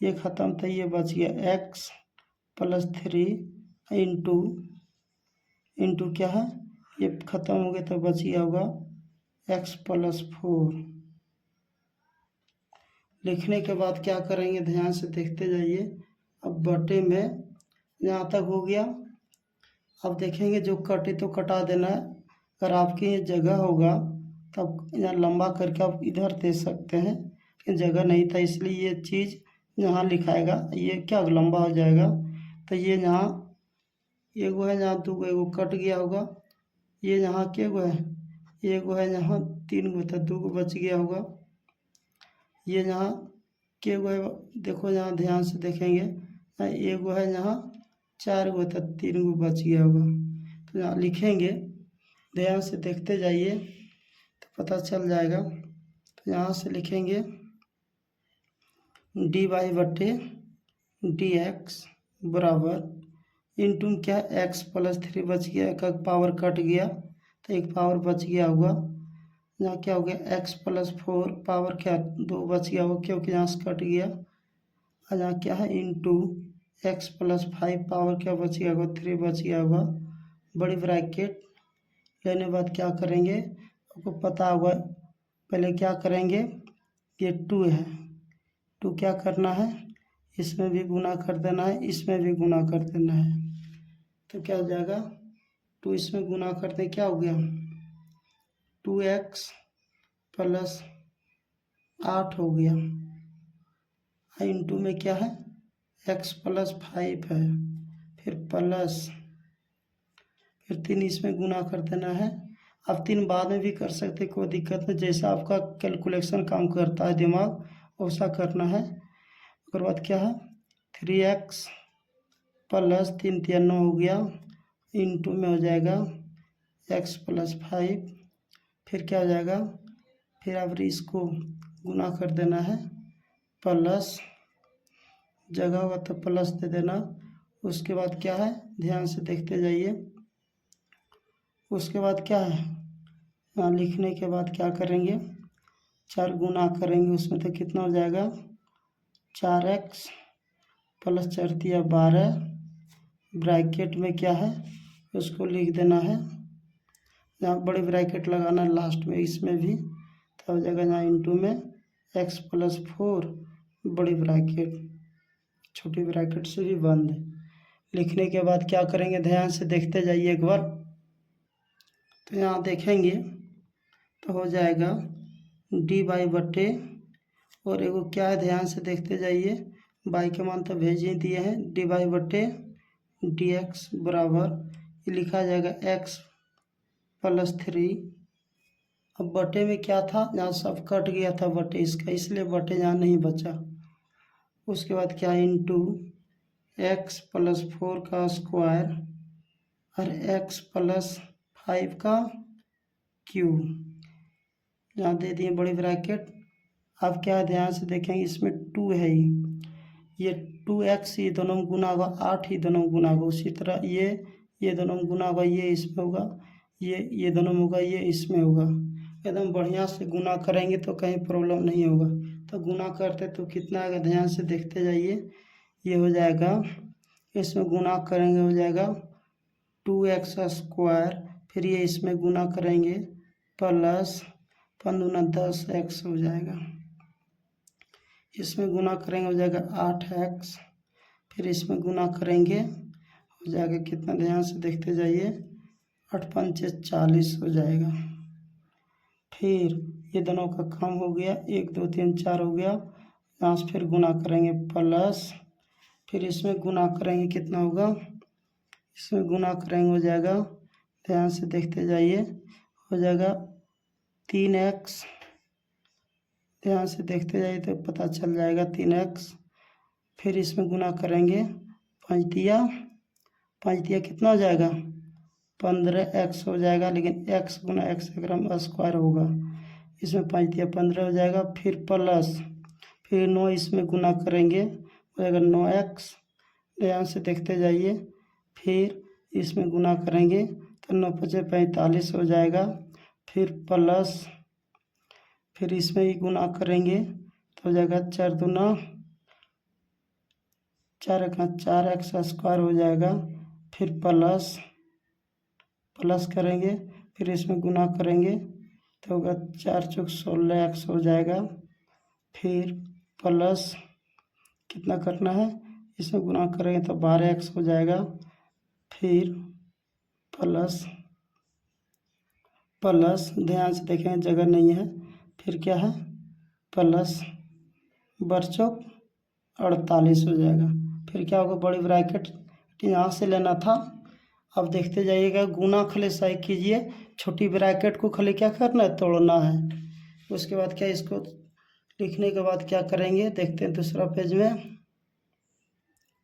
ये ख़त्म था, ये बच गया x+3 इंटू क्या है, ये ख़त्म हो गया तो बच गया होगा x+4। लिखने के बाद क्या करेंगे, ध्यान से देखते जाइए। अब बटे में यहाँ तक हो गया। अब देखेंगे जो कटे तो कटा देना है। अगर आपके ये जगह होगा तब यहाँ लंबा करके आप इधर दे सकते हैं, लेकिन जगह नहीं था इसलिए ये चीज़ यहाँ लिखाएगा, ये क्या लंबा हो जाएगा। तो ये यहाँ एगो है, यहाँ दो एगो कट गया होगा, ये यहाँ के गो है, एगो है यहाँ 3 गो था, 2 गो बच गया होगा। ये यहाँ के गो है, देखो यहाँ ध्यान से देखेंगे, यहाँ एगो है, यहाँ 4 गो था, 3 गो बच गया होगा। तो यहाँ लिखेंगे, ध्यान से देखते जाइए तो पता चल जाएगा। तो यहाँ से लिखेंगे dy/dx बराबर इंटू क्या, x+3 बच गया, एक पावर कट गया तो एक पावर बच गया होगा। यहाँ क्या हो गया, x+4 पावर क्या 2 बच गया होगा क्योंकि यहाँ से कट गया। और यहाँ क्या है, इंटू x+5 पावर क्या बच गया होगा, 3 बच गया होगा। बड़ी ब्रैकेट लेने के बाद क्या करेंगे, आपको पता होगा, पहले क्या करेंगे, ये 2 है, 2 क्या करना है, इसमें भी गुना कर देना है, इसमें भी गुना कर देना है। तो क्या हो जाएगा, 2 इसमें गुना करते क्या हो गया, 2x+8 हो गया। इंटू में क्या है, x+5 है, फिर प्लस, फिर 3 इसमें गुना कर देना है। अब 3 बाद में भी कर सकते, कोई दिक्कत नहीं, जैसा आपका कैलकुलेशन काम करता है दिमाग वैसा करना है। उसके बाद क्या है, 3x+3 3 9 हो गया, इंटू में हो जाएगा x+5, फिर क्या हो जाएगा, फिर अब इसको गुना कर देना है, प्लस जगह होगा तो प्लस दे देना। उसके बाद क्या है, ध्यान से देखते जाइए। उसके बाद क्या है, यहाँ लिखने के बाद क्या करेंगे, 4 गुना करेंगे, उसमें तो कितना हो जाएगा, 4x + 4 × 12, ब्रैकेट में क्या है उसको लिख देना है, यहाँ बड़ी ब्रैकेट लगाना है लास्ट में, इसमें भी तो हो जाएगा यहाँ इंटू में x+4 बड़ी ब्रैकेट, छोटी ब्रैकेट से भी बंद। लिखने के बाद क्या करेंगे, ध्यान से देखते जाइए एक बार। तो यहाँ देखेंगे तो हो जाएगा dy/, और एगो क्या है, ध्यान से देखते जाइए, बाई के मान तो भेज ही दिए हैं, dy/dx बराबर ये लिखा जाएगा x+3। अब बटे में क्या था, यहाँ सब कट गया था बटे इसका, इसलिए बटे यहाँ नहीं बचा। उसके बाद क्या, इंटू x+4 का स्क्वायर और x+5 का क्यूब, यहाँ दे दिए बड़ी ब्रैकेट। अब क्या है, ध्यान से देखेंगे, इसमें 2 है ही, ये 2x ये दोनों में गुना होगा, 8 ही दोनों में गुना होगा। उसी तरह ये दोनों में गुना होगा, ये इसमें होगा, ये दोनों में होगा, ये इसमें होगा। एकदम बढ़िया से गुना करेंगे तो कहीं प्रॉब्लम नहीं होगा। तो गुना करते तो कितना आएगा, ध्यान से देखते जाइए। ये हो जाएगा, इसमें गुना करेंगे हो जाएगा 2x², फिर ये इसमें गुना करेंगे प्लस 5 दूना 10x हो जाएगा, इसमें गुना करेंगे हो जाएगा 8x, फिर इसमें गुना करेंगे हो जाएगा कितना, ध्यान से देखते जाइए, 8 × 5 = 40 हो जाएगा। फिर ये दोनों का काम हो गया, 1 2 3 4 हो गया, यहाँ से फिर गुना करेंगे प्लस, फिर इसमें गुना करेंगे कितना होगा, इसमें गुना करेंगे हो जाएगा, ध्यान से देखते जाइए, हो जाएगा 3x, ध्यान से देखते जाइए तो पता चल जाएगा 3x। फिर इसमें गुना करेंगे 5 दिया कितना हो जाएगा, 15x हो जाएगा, लेकिन x गुना x अगर हम स्क्वायर होगा, इसमें 5 दिया 15 हो जाएगा। फिर प्लस, फिर 9 इसमें गुना करेंगे हो जाएगा 9x, ध्यान से देखते जाइए। फिर इसमें गुना करेंगे तो 9 × 5 = 45 हो जाएगा। फिर प्लस, फिर इसमें ही गुना करेंगे तो हो जाएगा 4 दूना 4 का 4 एक्स स्क्वायर हो जाएगा। फिर प्लस करेंगे, फिर इसमें गुना करेंगे तो होगा 4 चौक 16 एक्स हो जाएगा। फिर प्लस कितना करना है, इसमें गुना करेंगे तो 12 एक्स हो जाएगा। फिर प्लस ध्यान से देखें जगह नहीं है, फिर क्या है प्लस बरचौक 48 हो जाएगा। फिर क्या होगा, बड़ी ब्रैकेट यहाँ से लेना था। अब देखते जाइएगा, गुना खाली सही कीजिए, छोटी ब्रैकेट को खाली क्या करना है, तोड़ना है। उसके बाद क्या, इसको लिखने के बाद क्या करेंगे देखते हैं दूसरा पेज में।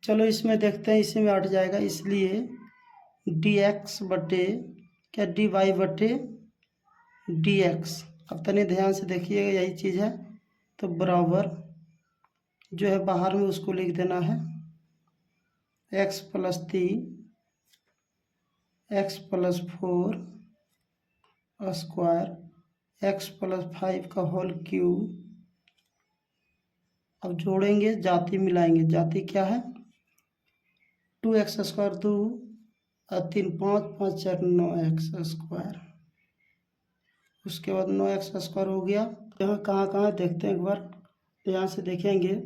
चलो इसमें देखते हैं, इसी में हट जाएगा, इसलिए dx बटे क्या dy बटे dx। अब तनी ध्यान से देखिएगा, यही चीज़ है तो बराबर जो है बाहर में उसको लिख देना है x plus 3 x plus 4 square x plus 5 का होल क्यूब। अब जोड़ेंगे, जाति मिलाएंगे, जाति क्या है 2x स्क्वायर 2 और 3 5 5 4 9x स्क्वायर। उसके बाद 9x स्क्वायर हो गया। यहाँ कहाँ देखते हैं एक बार ध्यान से देखेंगे,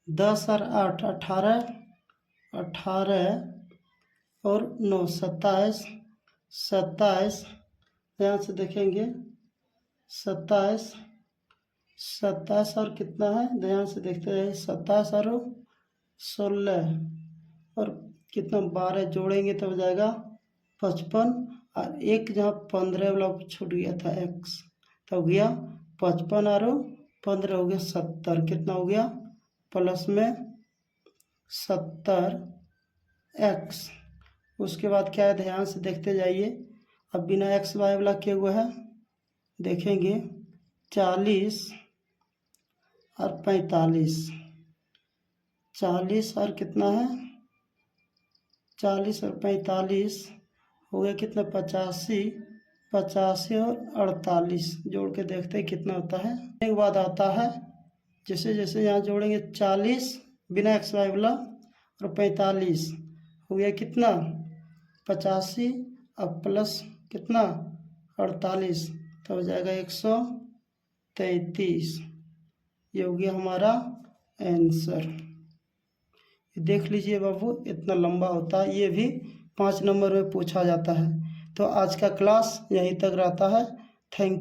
10 और 8 18 और 9 27 ध्यान से देखेंगे 27 और कितना है, ध्यान से देखते हैं 27 और 16 और कितना 12 जोड़ेंगे तो हो जाएगा 55 और एक जहाँ 15 वाला छूट गया था x, तो हो गया 55 और 15 हो गया 70। कितना हो गया, प्लस में 70 x। उसके बाद क्या है, ध्यान से देखते जाइए, अब बिना x y वाला किया हुआ है, देखेंगे 40 और 45, 40 और कितना है 40 और 45 हो गया कितना 85 और 48 जोड़ के देखते हैं कितना होता है। एक बाद आता है, जैसे जैसे यहाँ जोड़ेंगे 40 बिना एक्स वाई वाला और 45 हो गया कितना 85 अब प्लस कितना 48 तो हो जाएगा 133। ये हो गया हमारा आंसर। देख लीजिए बाबू, इतना लंबा होता है, ये भी 5 नंबर में पूछा जाता है। तो आज का क्लास यहीं तक रहता है। Thank you.